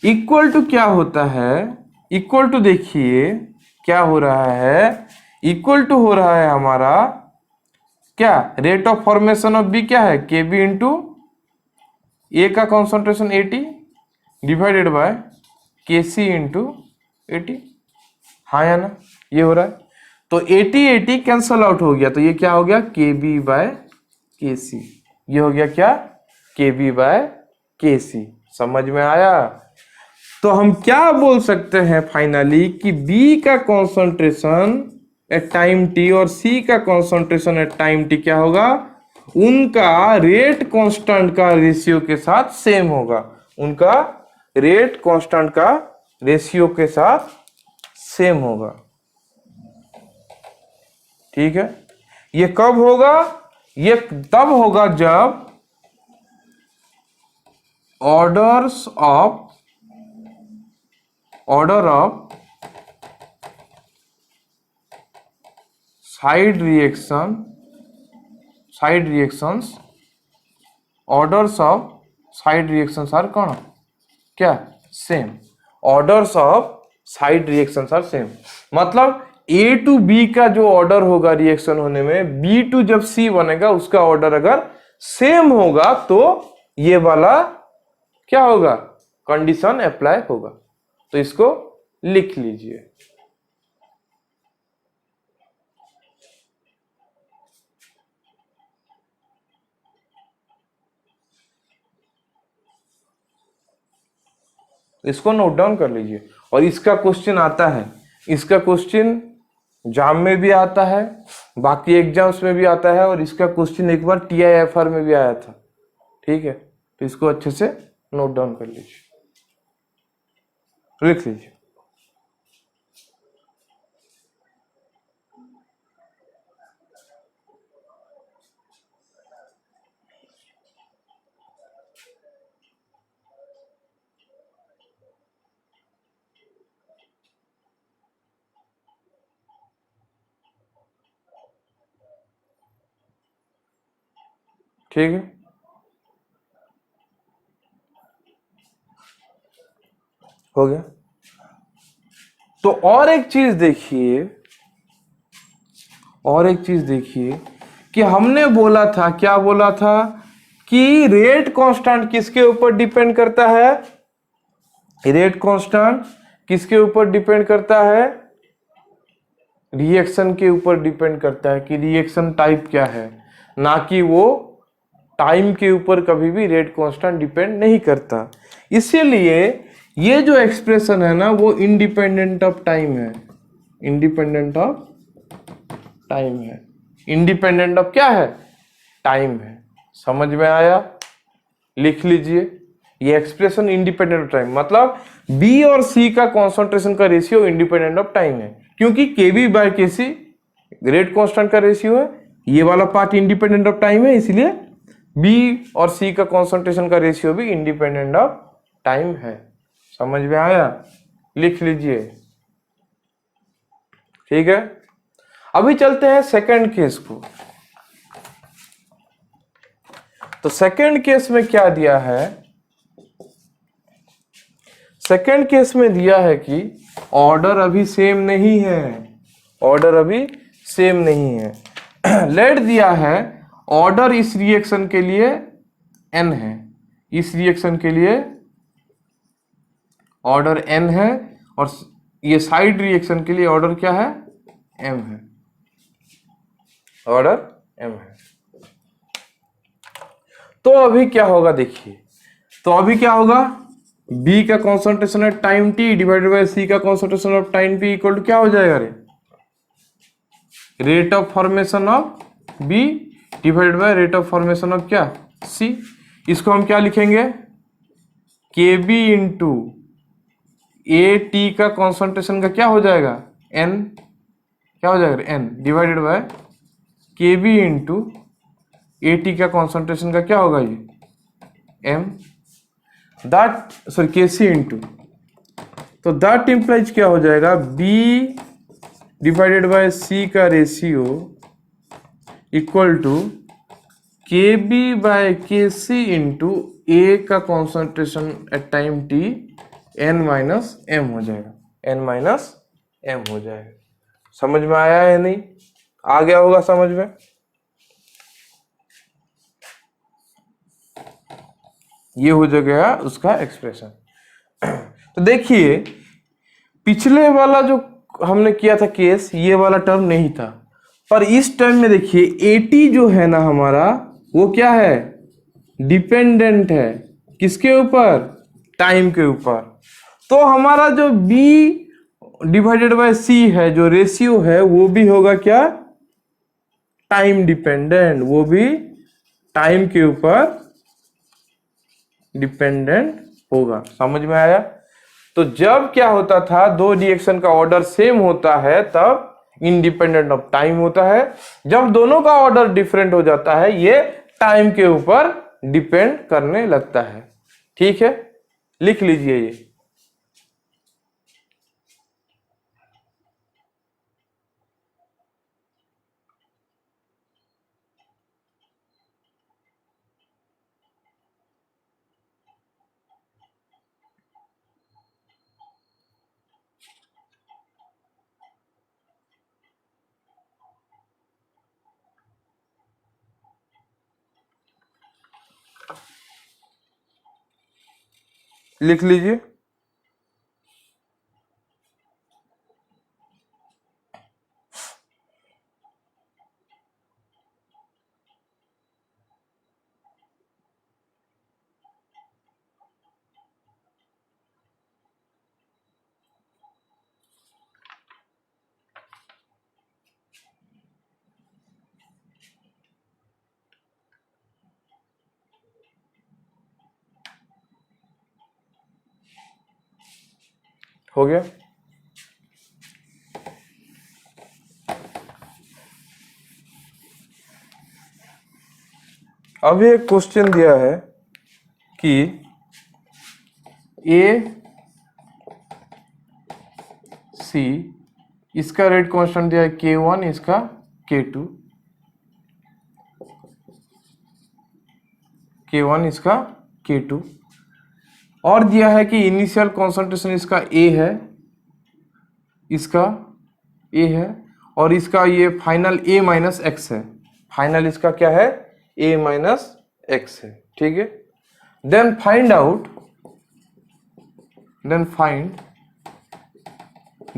इक्वल टू क्या होता है, इक्वल टू देखिए क्या हो रहा है, इक्वल टू हो रहा है हमारा क्या, rate of formation of B क्या है, के बी इंटू ए का कॉन्सेंट्रेशन 80 डिवाइडेड बाय के सी इंटू 80, हाँ या ना, ये हो रहा है। तो 80 कैंसल आउट हो गया, तो ये क्या हो गया, के बी बाय के सी, ये हो गया क्या, के बी बाय के सी। समझ में आया? तो हम क्या बोल सकते हैं फाइनली कि B का कॉन्सेंट्रेशन एट टाइम t और C का कॉन्सेंट्रेशन एट टाइम t क्या होगा, उनका रेट कांस्टेंट का रेशियो के साथ सेम होगा, उनका रेट कांस्टेंट का रेशियो के साथ सेम होगा, ठीक है। ये कब होगा, ये तब होगा जब order of side reactions orders of side reactions are कौन, क्या, same, orders of side reactions are same. मतलब ए टू बी का जो ऑर्डर होगा रिएक्शन होने में, बी टू जब सी बनेगा उसका ऑर्डर अगर सेम होगा तो ये वाला क्या होगा, कंडीशन अप्लाई होगा। तो इसको लिख लीजिए। इसको नोट डाउन कर लीजिए। और इसका क्वेश्चन आता है, इसका क्वेश्चन जाम में भी आता है, बाकी एग्जाम्स में भी आता है, और इसका क्वेश्चन एक बार TIFR में भी आया था। ठीक है, तो इसको अच्छे से नोट डाउन कर लीजिए, लिख लीजिए। ठीक है, हो गया। तो और एक चीज देखिए, और एक चीज देखिए कि हमने बोला था, क्या बोला था कि रेट कांस्टेंट किसके ऊपर डिपेंड करता है, रेट कांस्टेंट किसके ऊपर डिपेंड करता है, रिएक्शन के ऊपर डिपेंड करता है कि रिएक्शन टाइप क्या है, ना कि वो टाइम के ऊपर कभी भी रेट कांस्टेंट डिपेंड नहीं करता। इसीलिए ये जो एक्सप्रेशन है ना वो इंडिपेंडेंट ऑफ टाइम है, इंडिपेंडेंट ऑफ टाइम है, इंडिपेंडेंट ऑफ क्या है, टाइम है। समझ में आया, लिख लीजिए। ये एक्सप्रेशन इंडिपेंडेंट ऑफ टाइम मतलब बी और सी का कॉन्सेंट्रेशन का रेशियो इंडिपेंडेंट ऑफ टाइम है, क्योंकि केबी बाय केसी रेट कांस्टेंट का रेशियो है, ये वाला पार्ट इंडिपेंडेंट ऑफ टाइम है, इसलिए बी और सी का कॉन्सेंट्रेशन का रेशियो भी इंडिपेंडेंट ऑफ टाइम है। समझ में आया, लिख लीजिए। ठीक है, अभी चलते हैं सेकंड केस को। तो सेकंड केस में क्या दिया है, सेकंड केस में दिया है कि ऑर्डर अभी सेम नहीं है, ऑर्डर अभी सेम नहीं है। लेट दिया है ऑर्डर इस रिएक्शन के लिए n है, इस रिएक्शन के लिए ऑर्डर n है, और ये साइड रिएक्शन के लिए ऑर्डर क्या है, m है, ऑर्डर m है। तो अभी क्या होगा देखिए, तो अभी क्या होगा, B का कॉन्सेंट्रेशन है time t divided by C का concentration of time p equal to क्या हो जाएगा रे, rate of formation of B divided by rate of formation of क्या, C। इसको हम क्या लिखेंगे, KB इंटू AT का कॉन्सेंट्रेशन का क्या हो जाएगा N, क्या हो जाएगा N divided by KB into AT का कॉन्सेंट्रेशन का क्या होगा ये M, that sorry KC into, तो दैट इंप्लाइज क्या हो जाएगा B डिवाइडेड बाय C का ratio equal to KB by KC into A का concentration at time T N माइनस M हो जाएगा, N माइनस M हो जाएगा। समझ में आया है नहीं, आ गया होगा समझ में। ये हो जाएगा उसका एक्सप्रेशन। तो देखिए पिछले वाला जो हमने किया था केस, ये वाला टर्म नहीं था, पर इस टर्म में देखिए AT जो है ना हमारा वो क्या है, डिपेंडेंट है किसके ऊपर, टाइम के ऊपर। तो हमारा जो B डिवाइडेड बाय C है जो रेशियो है वो भी होगा क्या, टाइम डिपेंडेंट, वो भी टाइम के ऊपर डिपेंडेंट होगा। समझ में आया। तो जब क्या होता था, दो रिएक्शन का ऑर्डर सेम होता है तब इंडिपेंडेंट ऑफ टाइम होता है, जब दोनों का ऑर्डर डिफरेंट हो जाता है ये टाइम के ऊपर डिपेंड करने लगता है। ठीक है, लिख लीजिए ये। लिख लीजिए। हो गया। अभी एक क्वेश्चन दिया है कि ए सी, इसका रेट कांस्टेंट दिया है K1, इसका K2, K1 इसका K2, और दिया है कि इनिशियल कॉन्सेंट्रेशन इसका A है, इसका A है, और इसका ये फाइनल A माइनस एक्स है। फाइनल इसका क्या है? A माइनस एक्स है। ठीक है। Then find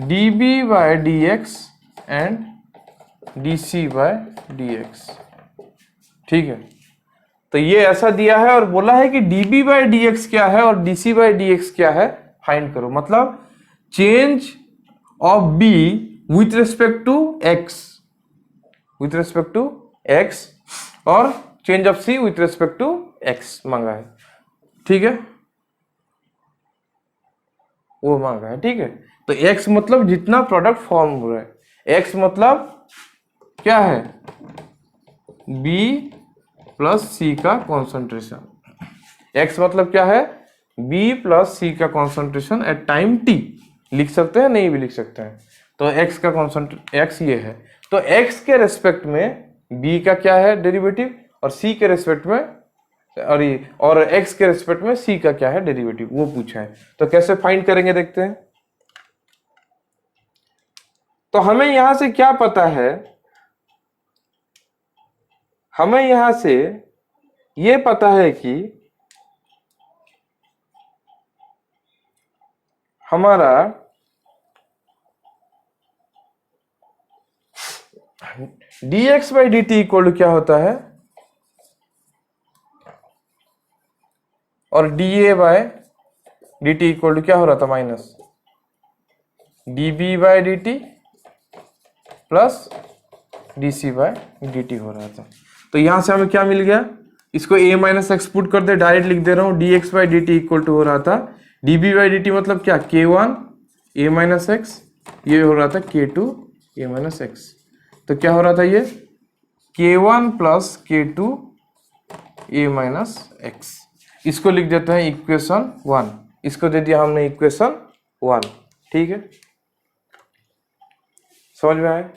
dB by dx and dC by dx। ठीक है। तो ये ऐसा दिया है और बोला है कि dB by dx क्या है और dC by dx क्या है, फाइंड करो। मतलब change of B with respect to x, और change of C with respect to x मांगा है। ठीक है, वो मांगा है। ठीक है। तो x मतलब जितना प्रोडक्ट फॉर्म हो रहा है, x मतलब क्या है? B प्लस C का कॉन्सेंट्रेशन। x मतलब क्या है? B प्लस C का कॉन्सेंट्रेशन एट टाइम t। लिख सकते हैं, नहीं भी लिख सकते हैं। तो x का x ये है। तो x के रेस्पेक्ट में B का क्या है डेरिवेटिव, और C के रेस्पेक्ट में और x के रेस्पेक्ट में C का क्या है डेरिवेटिव, वो पूछा है। तो कैसे फाइंड करेंगे देखते हैं। तो हमें यहां से क्या पता है? हमें यहां से ये पता है कि हमारा dx by dt equal to क्या होता है, और dA by dt equal to क्या हो रहा था, minus dB by dt plus dC by dt हो रहा था। तो यहां से हमें क्या मिल गया? इसको a माइनस एक्स पुट कर दे, डायरेक्ट लिख दे रहा हूं। dx by dt equal to हो रहा था dB by dt मतलब क्या, K1 a माइनस एक्स, ये हो रहा था K2 a माइनस एक्स। तो क्या हो रहा था ये K1 plus K2 a minus x. इसको लिख देते हैं इक्वेशन 1। इसको दे दिया हमने इक्वेशन 1। ठीक है, समझ में आया?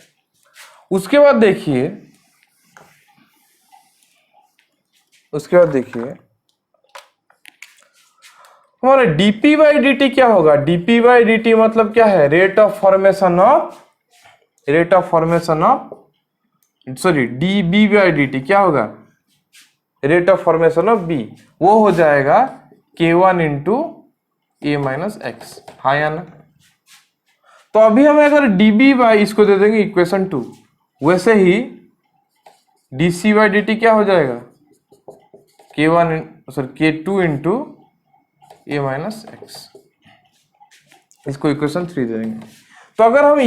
उसके बाद देखिए हमारा dP by dt क्या होगा? dP by dt मतलब क्या है? Rate of formation of sorry, dB by dt क्या होगा? Rate of formation of B, वो हो जाएगा K1 into a minus X. हाँ या ना? तो अभी हमें अगर dB by इसको दे देंगे इक्वेशन 2, वैसे ही dC by dt क्या हो जाएगा? K2 into a minus x. इसको इक्वेशन 3 दे देंगे। तो अगर हम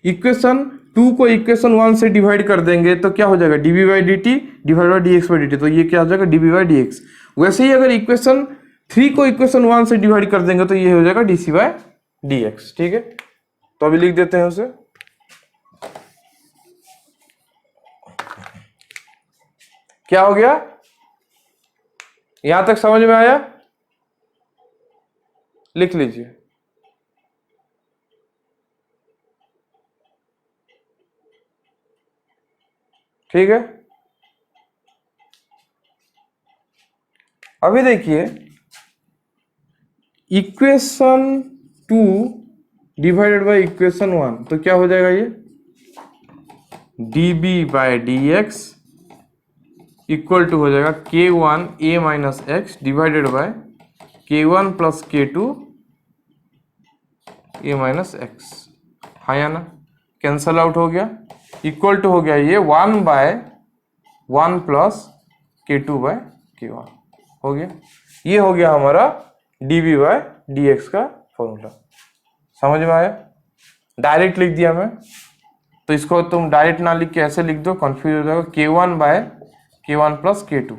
इक्वेशन 2 को इक्वेशन 1 से डिवाइड कर देंगे तो क्या हो जाएगा? dB by dt divide by dx by dt। तो ये क्या हो जाएगा? dB by dx। वैसे ही अगर इक्वेशन 3 को इक्वेशन 1 से डिवाइड कर देंगे तो ये हो जाएगा dC by dx। ठीक है, तो अभी लिख देते हैं उसे। क्या हो गया? यहां तक समझ में आया? लिख लीजिए। ठीक है, अभी देखिए इक्वेशन 2 डिवाइडेड बाय इक्वेशन 1, तो क्या हो जाएगा? ये dB by dx equal to हो जाएगा K1 a minus X divided by k1 plus k2 a minus X, हाँ या ना, कैंसल आउट हो गया, इक्वल टू हो गया ये 1/1 प्लस k2 बाय k1 हो गया। ये हो गया हमारा dv बाय dx का फॉर्मूला। समझ में आया? डायरेक्ट लिख दिया मैं, तो इसको तुम डायरेक्ट ना लिख के ऐसे लिख दो, कंफ्यूज हो जाएगा। k1 bye k1 plus k2,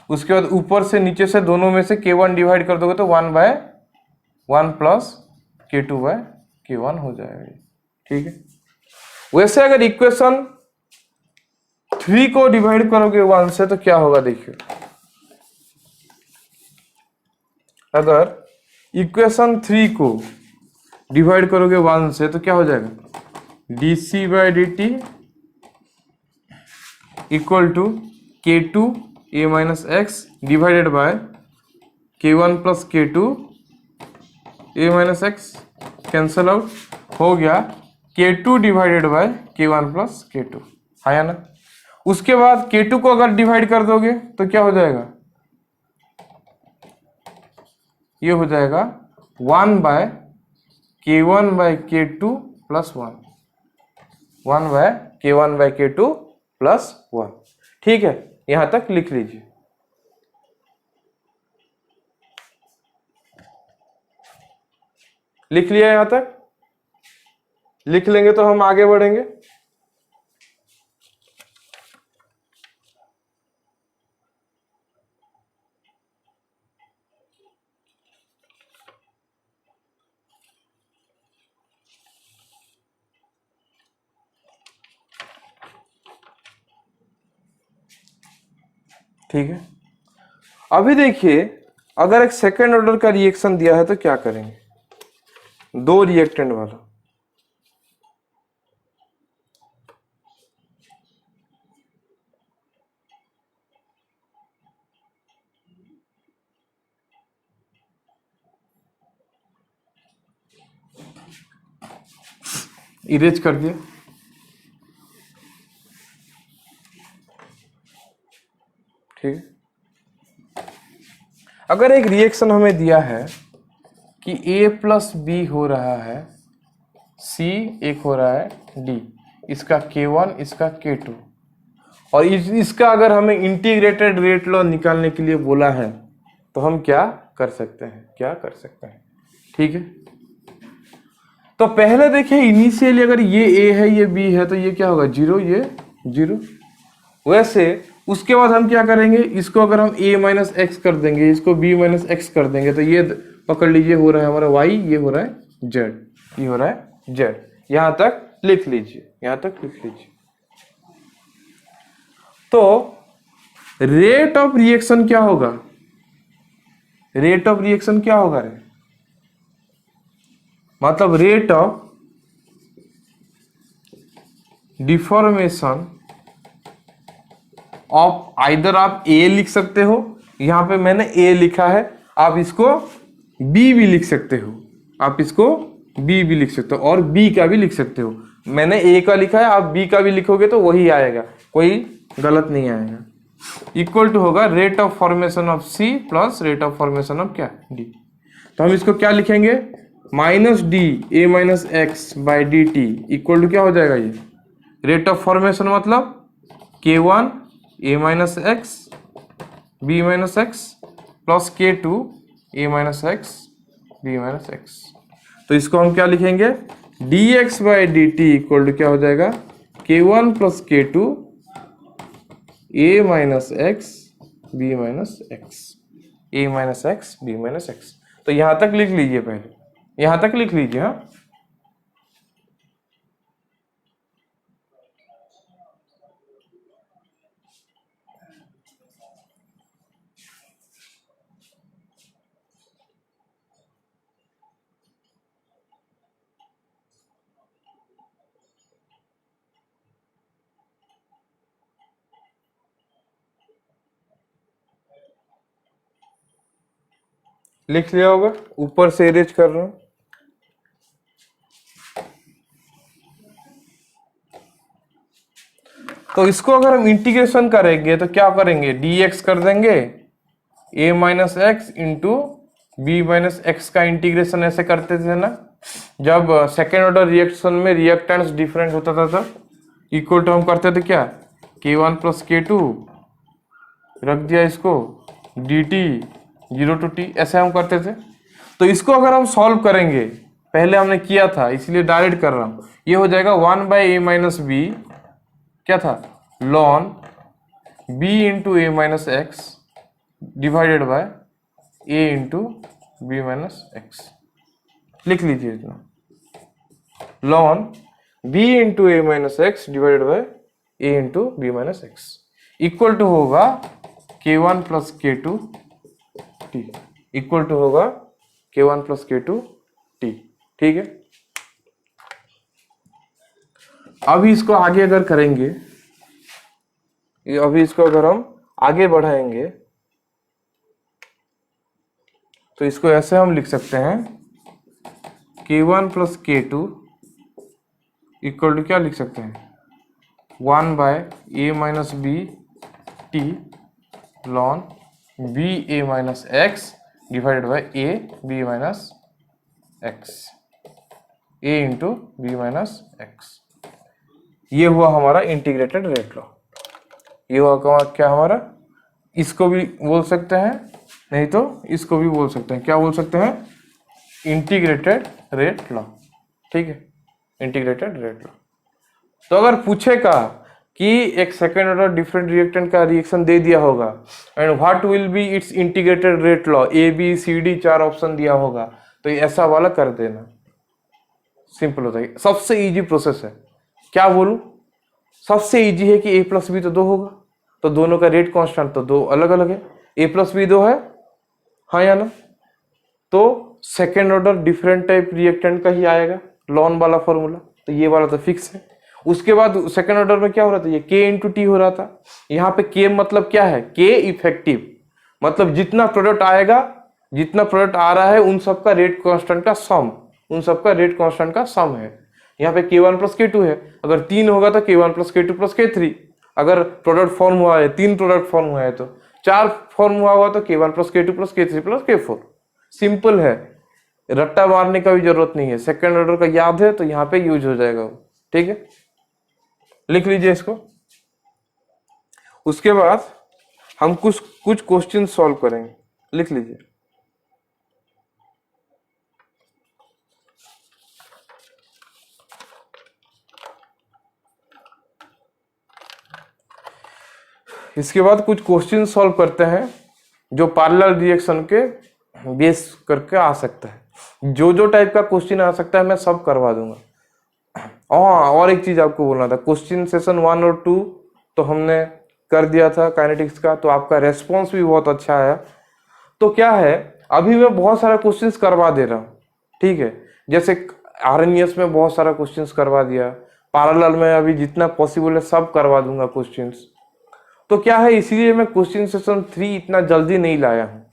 उसके बाद ऊपर से नीचे से दोनों में से k1 डिवाइड कर दोगे तो 1/1 प्लस k2 बाय k1 हो जाएगा। ठीक है, वैसे अगर इक्वेशन 3 को डिवाइड करोगे 1 से तो क्या होगा देखिए। अगर इक्वेशन 3 को डिवाइड करोगे 1 से तो क्या हो जाएगा, dc by dt equal to k2 a minus X divided by k1 plus k2 a minus X, cancel out हो गया k2 divided by k1 plus k2, हाँ या ना। उसके बाद k2 को अगर डिवाइड कर दोगे तो क्या हो जाएगा, ये हो जाएगा 1/k1 bye k2 plus 1, 1/k1 bye k2 plus 1। ठीक है, यहां तक लिख लीजिए। लिख लिया यहां तक? लिख लेंगे तो हम आगे बढ़ेंगे। ठीक है, अभी देखिए अगर एक सेकेंड ऑर्डर का रिएक्शन दिया है तो क्या करेंगे, दो रिएक्टेंट वाला। इरेज कर दिया। ठीक है, अगर एक रिएक्शन हमें दिया है कि a प्लस बी हो रहा है, c एक हो रहा है d, इसका k1 इसका k2, और इसका अगर हमें इंटीग्रेटेड रेट लॉ निकालने के लिए बोला है तो हम क्या कर सकते हैं, ठीक है। तो पहले देखिए इनिशियली अगर ये a है ये b है तो ये क्या होगा, 0, ये 0। वैसे उसके बाद हम क्या करेंगे, इसको अगर हम a माइनस एक्स कर देंगे, इसको b माइनस एक्स कर देंगे तो ये पकड़ लीजिए हो रहा है हमारा y, ये हो रहा है z, ये हो रहा है z। यहां तक लिख लीजिए, तो रेट ऑफ रिएक्शन क्या होगा, रे मतलब rate of deformation of, either आप a लिख सकते हो, यहां पे मैंने a लिखा है, आप इसको b भी लिख सकते हो, और b का भी लिख सकते हो। मैंने a का लिखा है, आप b का भी लिखोगे तो वही आएगा, कोई गलत नहीं आएगा। इक्वल टू होगा rate of formation of c plus rate of formation of क्या, d। तो हम इसको क्या लिखेंगे, minus D a minus X by D T equal to क्या हो जाएगा, ये रेट ऑफ फॉर्मेशन मतलब k1 a minus X B minus X plus k2 a minus X B minus X. तो इसको हम क्या लिखेंगे, dx by D T equal to क्या हो जाएगा, k1 plus k2 a minus X B minus X, a minus X B minus X. तो यहां तक लिख लीजिए, पहले यहां तक लिख लीजिए। हाँ, लिख लिया होगा, ऊपर से इरेज कर रहा हूं। तो इसको अगर हम इंटीग्रेशन करेंगे तो क्या करेंगे, dx कर देंगे a minus X into B minus X का इंटीग्रेशन ऐसे करते थे ना, जब सेकेंड ऑर्डर रिएक्शन में रिएक्टेंट्स डिफरेंट होता था तब इक्वल टू हम करते थे क्या, K1 प्लस K2 रख दिया इसको dt 0 to t, ऐसे हम करते थे। तो इसको अगर हम सॉल्व करेंगे, पहले हमने किया था इसलिए डायरेक्ट कर रहा हूं, ये हो जाएगा 1 बाई ए माइनस बी, क्या था, ln b into A minus X divided by a into B minus X. लिख लीजिए इतना, ln b into A minus X divided by a into B minus X equal to होगा K1 plus K2 t, equal to होगा K1 प्लस K2 t। ठीक है, अभी इसको आगे अगर करेंगे, अभी इसको अगर हम आगे बढ़ाएंगे तो इसको ऐसे हम लिख सकते हैं K1 plus K2 equal to क्या लिख सकते हैं, 1 by A minus B T ln B A minus X divided by A B minus X, A into B minus X. ये हुआ हमारा इंटीग्रेटेड रेट लॉ। ये हुआ क्या हमारा, इसको भी बोल सकते हैं, नहीं तो इसको भी बोल सकते हैं, क्या बोल सकते हैं, इंटीग्रेटेड रेट लॉ। ठीक है, इंटीग्रेटेड रेट लॉ। तो अगर पूछेगा कि एक सेकेंड ऑर्डर डिफरेंट रिएक्टेंट का रिएक्शन दे दिया होगा and what will be its integrated rate law, A B C D 4 option दिया होगा, तो ऐसा वाला कर देना, सिंपल होता है, सबसे इजी प्रोसेस है। क्या बोलूं, सबसे इजी है कि a प्लस बी तो 2 होगा, तो दोनों का रेट कांस्टेंट तो 2 अलग अलग है, a प्लस बी 2 है, हाँ या ना, तो second order different type reactant का ही आएगा लॉन वाला फॉर्मूला, तो ये वाला तो फिक्स है। उसके बाद सेकेंड ऑर्डर में क्या हो रहा था, ये k इंटू टी हो रहा था, यहाँ पे k मतलब क्या है, k इफेक्टिव, मतलब जितना प्रोडक्ट आएगा, जितना प्रोडक्ट आ रहा है उन सबका रेट कांस्टेंट का सम, उन सबका रेट कांस्टेंट का सम है। यहाँ पे K1 प्लस K2 है, अगर 3 होगा तो K1 plus K2 plus K3, अगर प्रोडक्ट फॉर्म हुआ है, 3 प्रोडक्ट फॉर्म हुआ है तो 4 फॉर्म हुआ होगा तो K1 plus K2 plus K3 plus K4। Simple है, रट्टा मारने का भी जरूरत नहीं है, सेकेंड ऑर्डर का याद है तो यहाँ पे यूज हो जाएगा वो। ठीक है, लिख लीजिए इसको। उसके बाद हम कुछ क्वेश्चन सॉल्व करेंगे, लिख लीजिए। इसके बाद कुछ क्वेश्चन सॉल्व करते हैं जो पैरेलल रिएक्शन के बेस करके आ सकता है। जो जो टाइप का क्वेश्चन आ सकता है मैं सब करवा दूंगा। और एक चीज आपको बोलना था, क्वेश्चन सेशन 1 और 2 तो हमने कर दिया था काइनेटिक्स का, तो आपका रेस्पॉन्स भी बहुत अच्छा आया। तो क्या है, अभी मैं बहुत सारा क्वेश्चंस करवा दे रहा हूँ। ठीक है, जैसे आरएनएस में बहुत सारा क्वेश्चंस करवा दिया, पैरेलल में अभी जितना पॉसिबल है सब करवा दूंगा क्वेश्चंस। तो क्या है, इसीलिए मैं क्वेश्चन सेशन 3 इतना जल्दी नहीं लाया हूँ।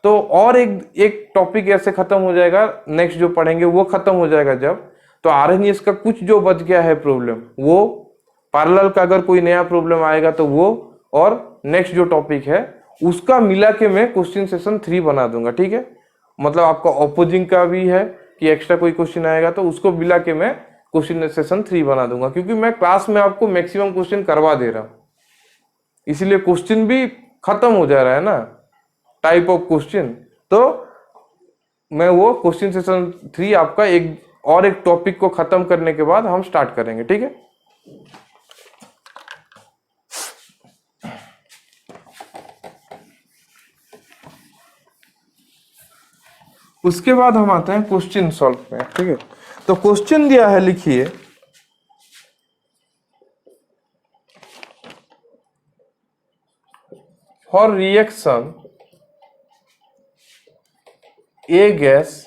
तो और एक टॉपिक ऐसे खत्म हो जाएगा, नेक्स्ट जो पढ़ेंगे वो खत्म हो जाएगा जब, तो आरएनएस का कुछ जो बच गया है प्रॉब्लम, वो पैरेलल का अगर कोई नया प्रॉब्लम आएगा तो वो, और नेक्स्ट जो टॉपिक है उसका मिला के मैं क्वेश्चन सेशन 3 बना दूंगा। ठीक है, मतलब आपका ऑपोजिंग का भी है कि एक्स्ट्रा कोई क्वेश्चन आएगा तो उसको मिला के मैं क्वेश्चन सेशन 3 बना दूंगा, क्योंकि मैं क्लास में आपको मैक्सिमम क्वेश्चन करवा दे रहा हूँ, इसलिए क्वेश्चन भी खत्म हो जा रहा है ना, टाइप ऑफ क्वेश्चन। तो मैं वो क्वेश्चन सेशन 3 आपका एक टॉपिक को खत्म करने के बाद हम स्टार्ट करेंगे। ठीक है, उसके बाद हम आते हैं क्वेश्चन सॉल्व में। ठीक है, तो क्वेश्चन दिया है, लिखिए, for reaction A gas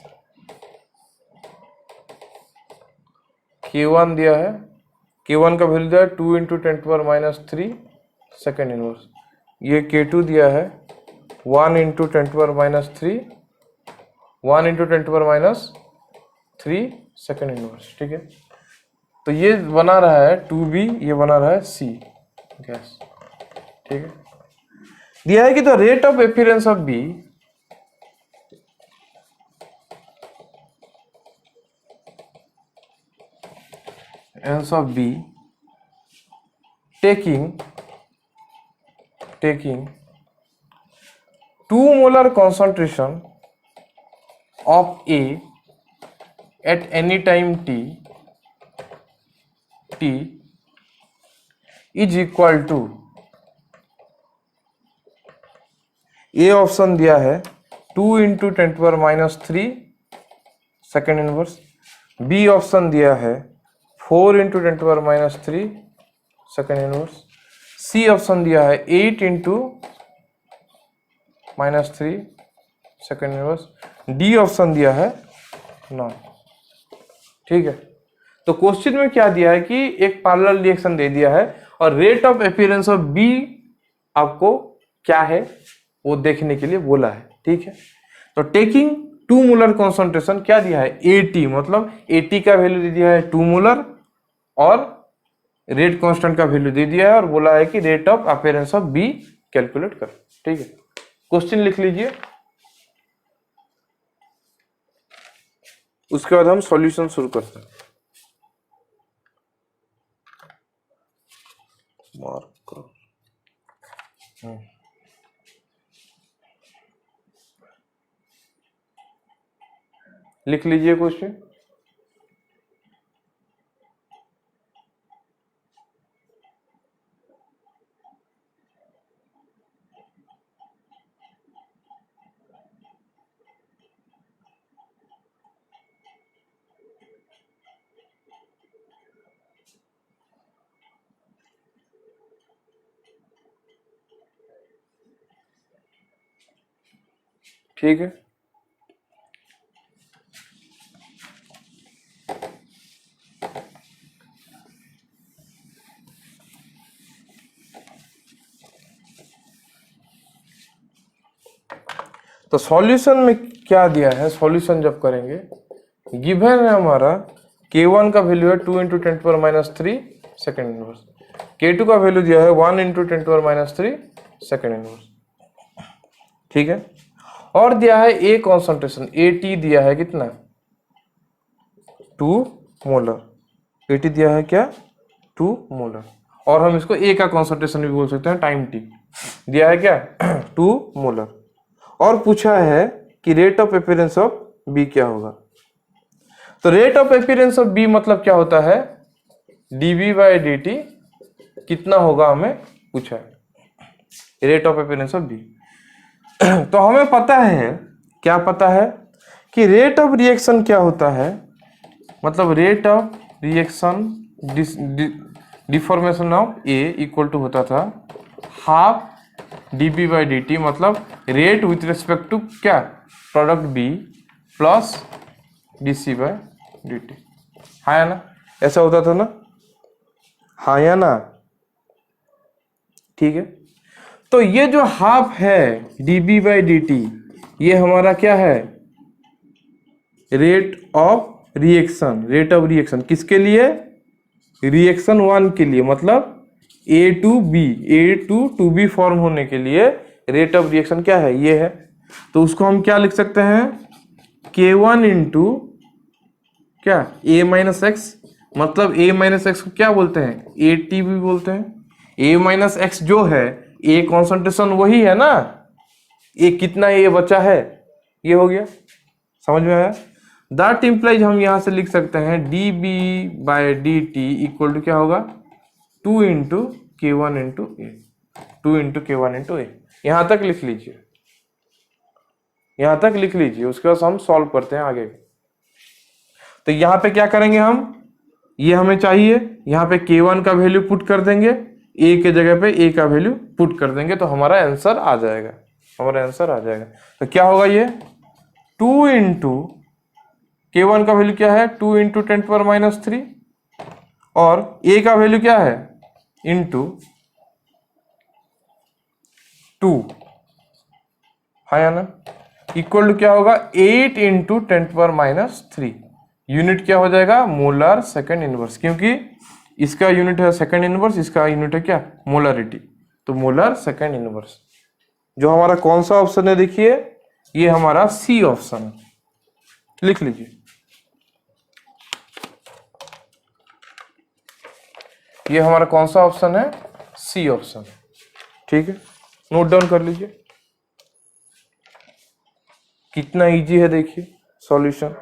K1 दिया है, K1 का वैल्यू दिया है 2 इंटू 10⁻³ सेकेंड इनवर्स, ये K2 दिया है 1 इंटू 10⁻³ 1 इंटू 10⁻³ सेकेंड इनवर्स। ठीक है, तो ये बना रहा है 2B, ये बना रहा है C गैस। ठीक है, दिया है कि the rate of appearance of B appearance of B taking 2 molar concentration of A at any time t is equal to, A option दिया है 2 into 10⁻³ second inverse, B option दिया है 4 into 10⁻³ second inverse, C option दिया है 8 into -3 second inverse, D option दिया है 9। ठीक है, तो क्वेश्चन में क्या दिया है कि एक पैरेलल रिएक्शन दे दिया है और rate of appearance of B आपको क्या है वो देखने के लिए बोला है। ठीक है, तो टेकिंग 2 मोलर कॉन्सेंट्रेशन क्या दिया है, एटी, मतलब एटी का वैल्यू दे दिया है 2 मोलर और रेट कांस्टेंट का वैल्यू दे दिया है और बोला है कि rate of appearance of B calculate कर। ठीक है, क्वेश्चन लिख लीजिए, उसके बाद हम सॉल्यूशन शुरू करते हैं। मार्क लिख लीजिए क्वेश्चन। ठीक है, तो सॉल्यूशन में क्या दिया है, सॉल्यूशन जब करेंगे गिवन है हमारा K1 का वैल्यू है 2 इंटू 10⁻³ सेकेंड इनवर्स, K2 का वैल्यू दिया है 1 इंटू 10⁻³ सेकेंड इनवर्स। ठीक है, और दिया है ए कॉन्सेंट्रेशन, एटी दिया है कितना 2 मोलर, एटी दिया है क्या 2 मोलर, और हम इसको ए का कॉन्सेंट्रेशन भी बोल सकते हैं, टाइम टी दिया है क्या 2 मोलर, और पूछा है कि rate of appearance of B क्या होगा। तो rate of appearance of B मतलब क्या होता है, dB/dt कितना होगा हमें पूछा है, rate of appearance of B. तो हमें पता है, क्या पता है कि रेट ऑफ रिएक्शन क्या होता है, मतलब rate of reaction deformation of A equal to होता था हाफ dB/dt, मतलब रेट विथ रिस्पेक्ट टू क्या प्रोडक्ट बी प्लस dC/dt। हाँ या ना, ऐसा होता था ना, हाँ या ना। ठीक है, तो ये जो हाफ है dB/dt ये हमारा क्या है, rate of reaction, rate of reaction किसके लिए, रिएक्शन 1 के लिए, मतलब A to B फॉर्म होने के लिए रेट ऑफ रिएक्शन क्या है, ये है। तो उसको हम क्या लिख सकते हैं, K1 इंटू क्या A-x, मतलब A-x को क्या बोलते हैं, AT भी बोलते हैं। A-x जो है ए कॉन्सेंट्रेशन वही है ना, ए कितना ये बचा है, ये हो गया, समझ में आया। दैट इंप्लाइज हम यहां से लिख सकते हैं dB/dt इक्वल टू क्या होगा 2 इंटू K1 इंटू ए, 2 इंटू K1 इंटू ए। यहां तक लिख लीजिए, यहां तक लिख लीजिए, उसके बाद हम सॉल्व करते हैं आगे। तो यहां पे क्या करेंगे हम, ये हमें चाहिए, यहां पे K1 का वैल्यू पुट कर देंगे, ए के जगह पे ए का वैल्यू पुट कर देंगे, तो हमारा आंसर आ जाएगा, हमारा आंसर आ जाएगा। तो क्या होगा ये 2 इंटू K1 का वैल्यू क्या है 2 इंटू 10⁻³ और ए का वैल्यू क्या है इंटू 2, हाँ या ना, इक्वल टू क्या होगा 8 इंटू 10⁻³ यूनिट क्या हो जाएगा मोलर सेकेंड इनवर्स, क्योंकि इसका यूनिट है सेकेंड इनवर्स, इसका यूनिट है क्या मोलरिटी, तो मोलर सेकेंड इनवर्स। जो हमारा कौन सा ऑप्शन है देखिए, ये हमारा सी ऑप्शन है, लिख लीजिए। ये हमारा कौन सा ऑप्शन है? C option. ठीक है, नोट डाउन कर लीजिए। कितना इजी है देखिए सॉल्यूशन।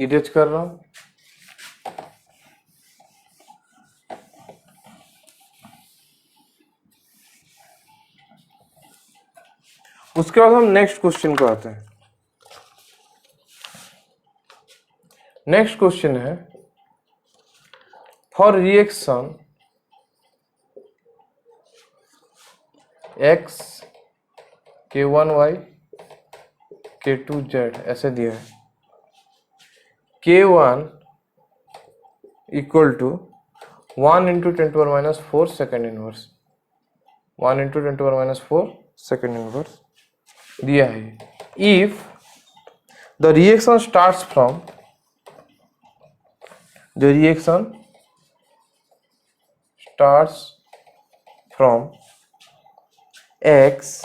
इरेज कर रहा हूं। उसके बाद हम नेक्स्ट क्वेश्चन को आते हैं। नेक्स्ट क्वेश्चन है for reaction x k1y k2z ऐसे दिया है। k1 equal to 1 into 10⁻⁴ second inverse, 1 into 10⁻⁴ second inverse दिया है। If the reaction starts from, the reaction starts from x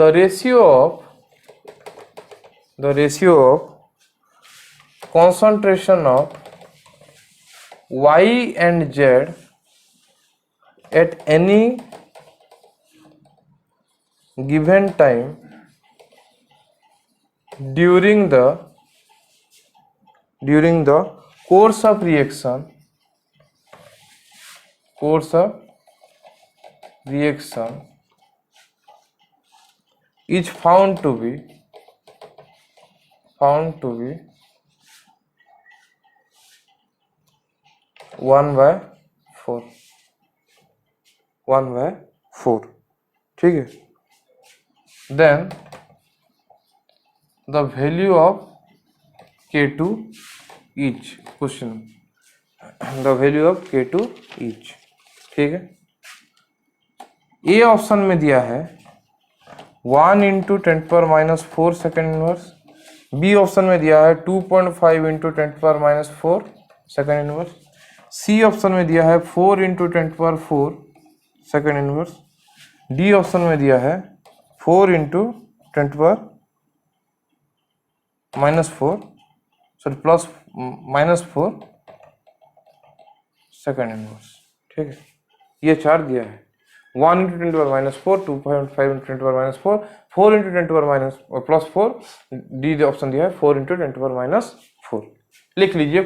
the ratio of concentration of y and z at any given time during the course of reaction is found to be 1/4, 1/4। ठीक है, then the value of k2 each, question the value of k2 each। ठीक है, ए ऑप्शन में दिया है 1 into 10⁻⁴ second inverse, B option में दिया है 2.5 into 10⁻⁴ second inverse, C option में दिया है 4 into 10⁻⁴ second inverse, D option में दिया है 4 इंटू 10⁻⁴ प्लस -4 सेकेंड इनवर्स। ठीक है, ये चार दिया है 1 into 10⁻⁴, 2.5 into 10⁻⁴, 4 into 10⁻⁻ plus 4, D option दिया है 4 इंटू 10⁻⁴। लिख लीजिए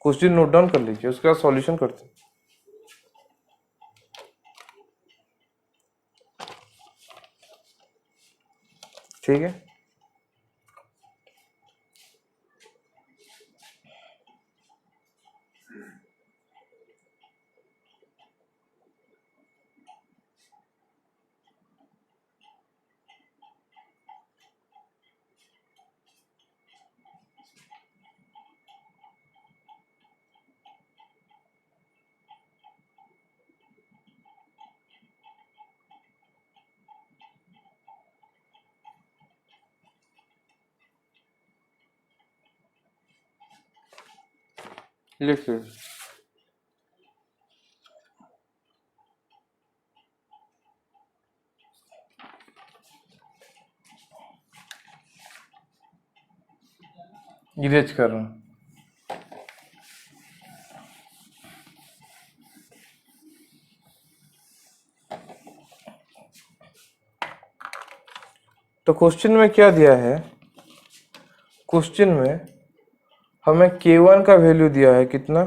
क्वेश्चन नोट डाउन कर लीजिए, उसके बाद सॉल्यूशन करते हैं। ठीक है, लिख लीजिए। इरेज कर रहा हूं। तो क्वेश्चन में क्या दिया है? क्वेश्चन में हमें k1 का वैल्यू दिया है कितना?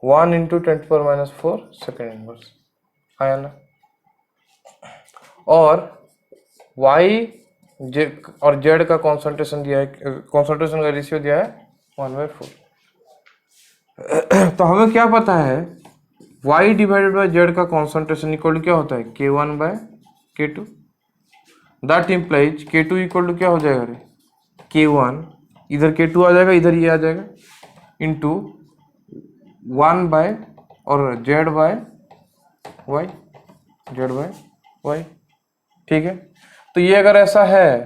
1 इंटू 10⁻⁴ सेकेंड इनवर्स, आया ना? और y और z का कॉन्सेंट्रेशन दिया है, कॉन्सेंट्रेशन का रेशियो दिया है 1/4। तो हमें क्या पता है y डिवाइडेड बाय z का कॉन्सेंट्रेशन इक्वल टू क्या होता है? k1/k2। That implies k2 equal to क्या हो जाएगा रे? K1, इधर K2 आ जाएगा, इधर ये आ जाएगा, इंटू 1 बाय और Z बाय वाई, ठीक है। तो ये अगर ऐसा है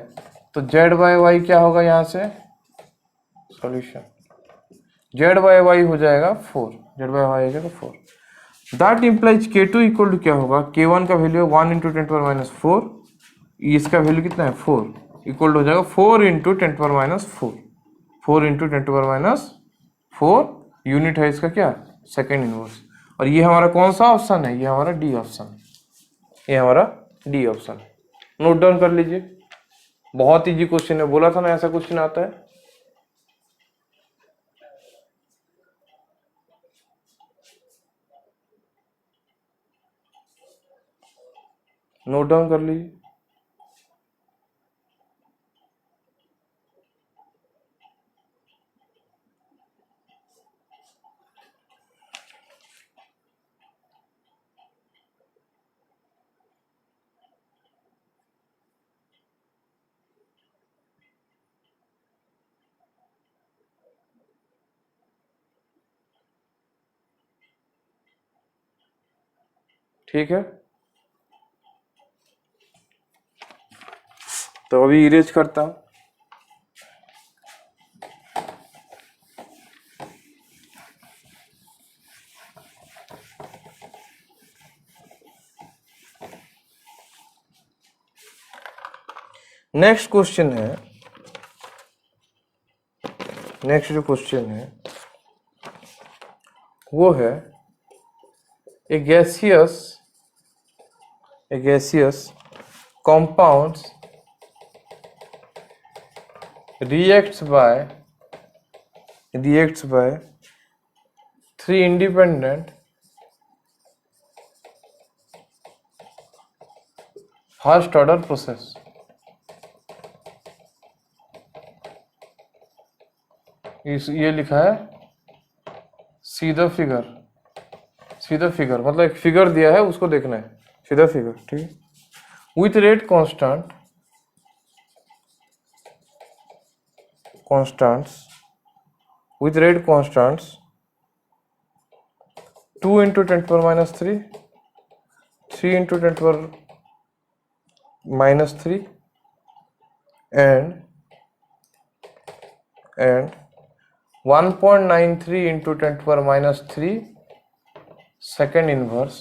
तो Z बाय वाई क्या होगा यहाँ से सॉल्यूशन, Z बाय वाई हो जाएगा 4, Z बाय वाई हो जाएगा 4। That implies K2 equal to क्या होगा, K1 का वैल्यू है 1 इंटू 10 पावर माइनस 4, इसका वैल्यू कितना है 4, इक्वल हो जाएगा 4 into 10 power minus 4, 4 into 10 power minus 4, unit है इसका क्या सेकेंड इनवर्स। और ये हमारा कौन सा ऑप्शन है, ये हमारा डी ऑप्शन, ये हमारा डी ऑप्शन। नोट डाउन कर लीजिए, बहुत इजी क्वेश्चन है, बोला था ना ऐसा क्वेश्चन आता है। नोट डाउन कर लीजिए। ठीक है, तो अभी इरेज करता हूं। नेक्स्ट क्वेश्चन है, नेक्स्ट जो क्वेश्चन है वो है ए gaseous compounds reacts by 3 independent first order process। ये लिखा है सीधा फिगर मतलब एक फिगर दिया है उसको देखना है, सीधा फिगर, ठीक है। With rate constants 2 into 10 power minus 3, 3 into 10 power minus 3 and 1.93 into 10 power minus 3 second inverse,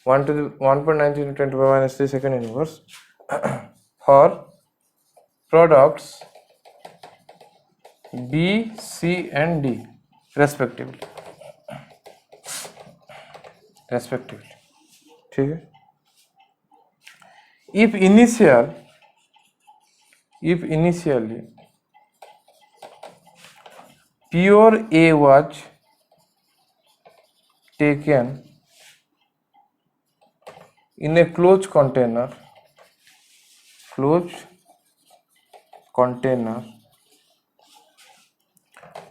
1.93 into 10 power minus 3 second inverse for products B, C and D respectively, ठीक है। if initially pure A was taken in a closed container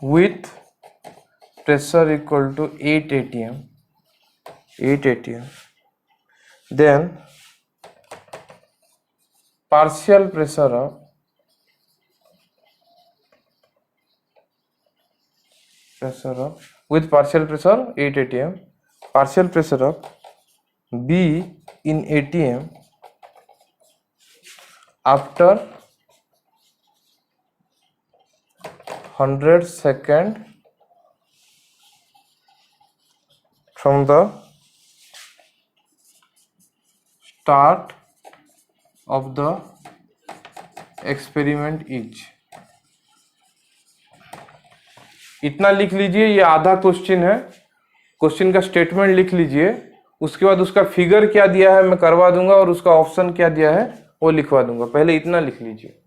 with pressure equal to 8 atm, then partial pressure of with partial pressure 8 atm, partial pressure of B in atm after 100 second from the start of the experiment is। इतना लिख लीजिए, ये आधा क्वेश्चन है, क्वेश्चन का स्टेटमेंट लिख लीजिए, उसके बाद उसका फिगर क्या दिया है मैं करवा दूंगा और उसका ऑप्शन क्या दिया है वो लिखवा दूंगा, पहले इतना लिख लीजिए।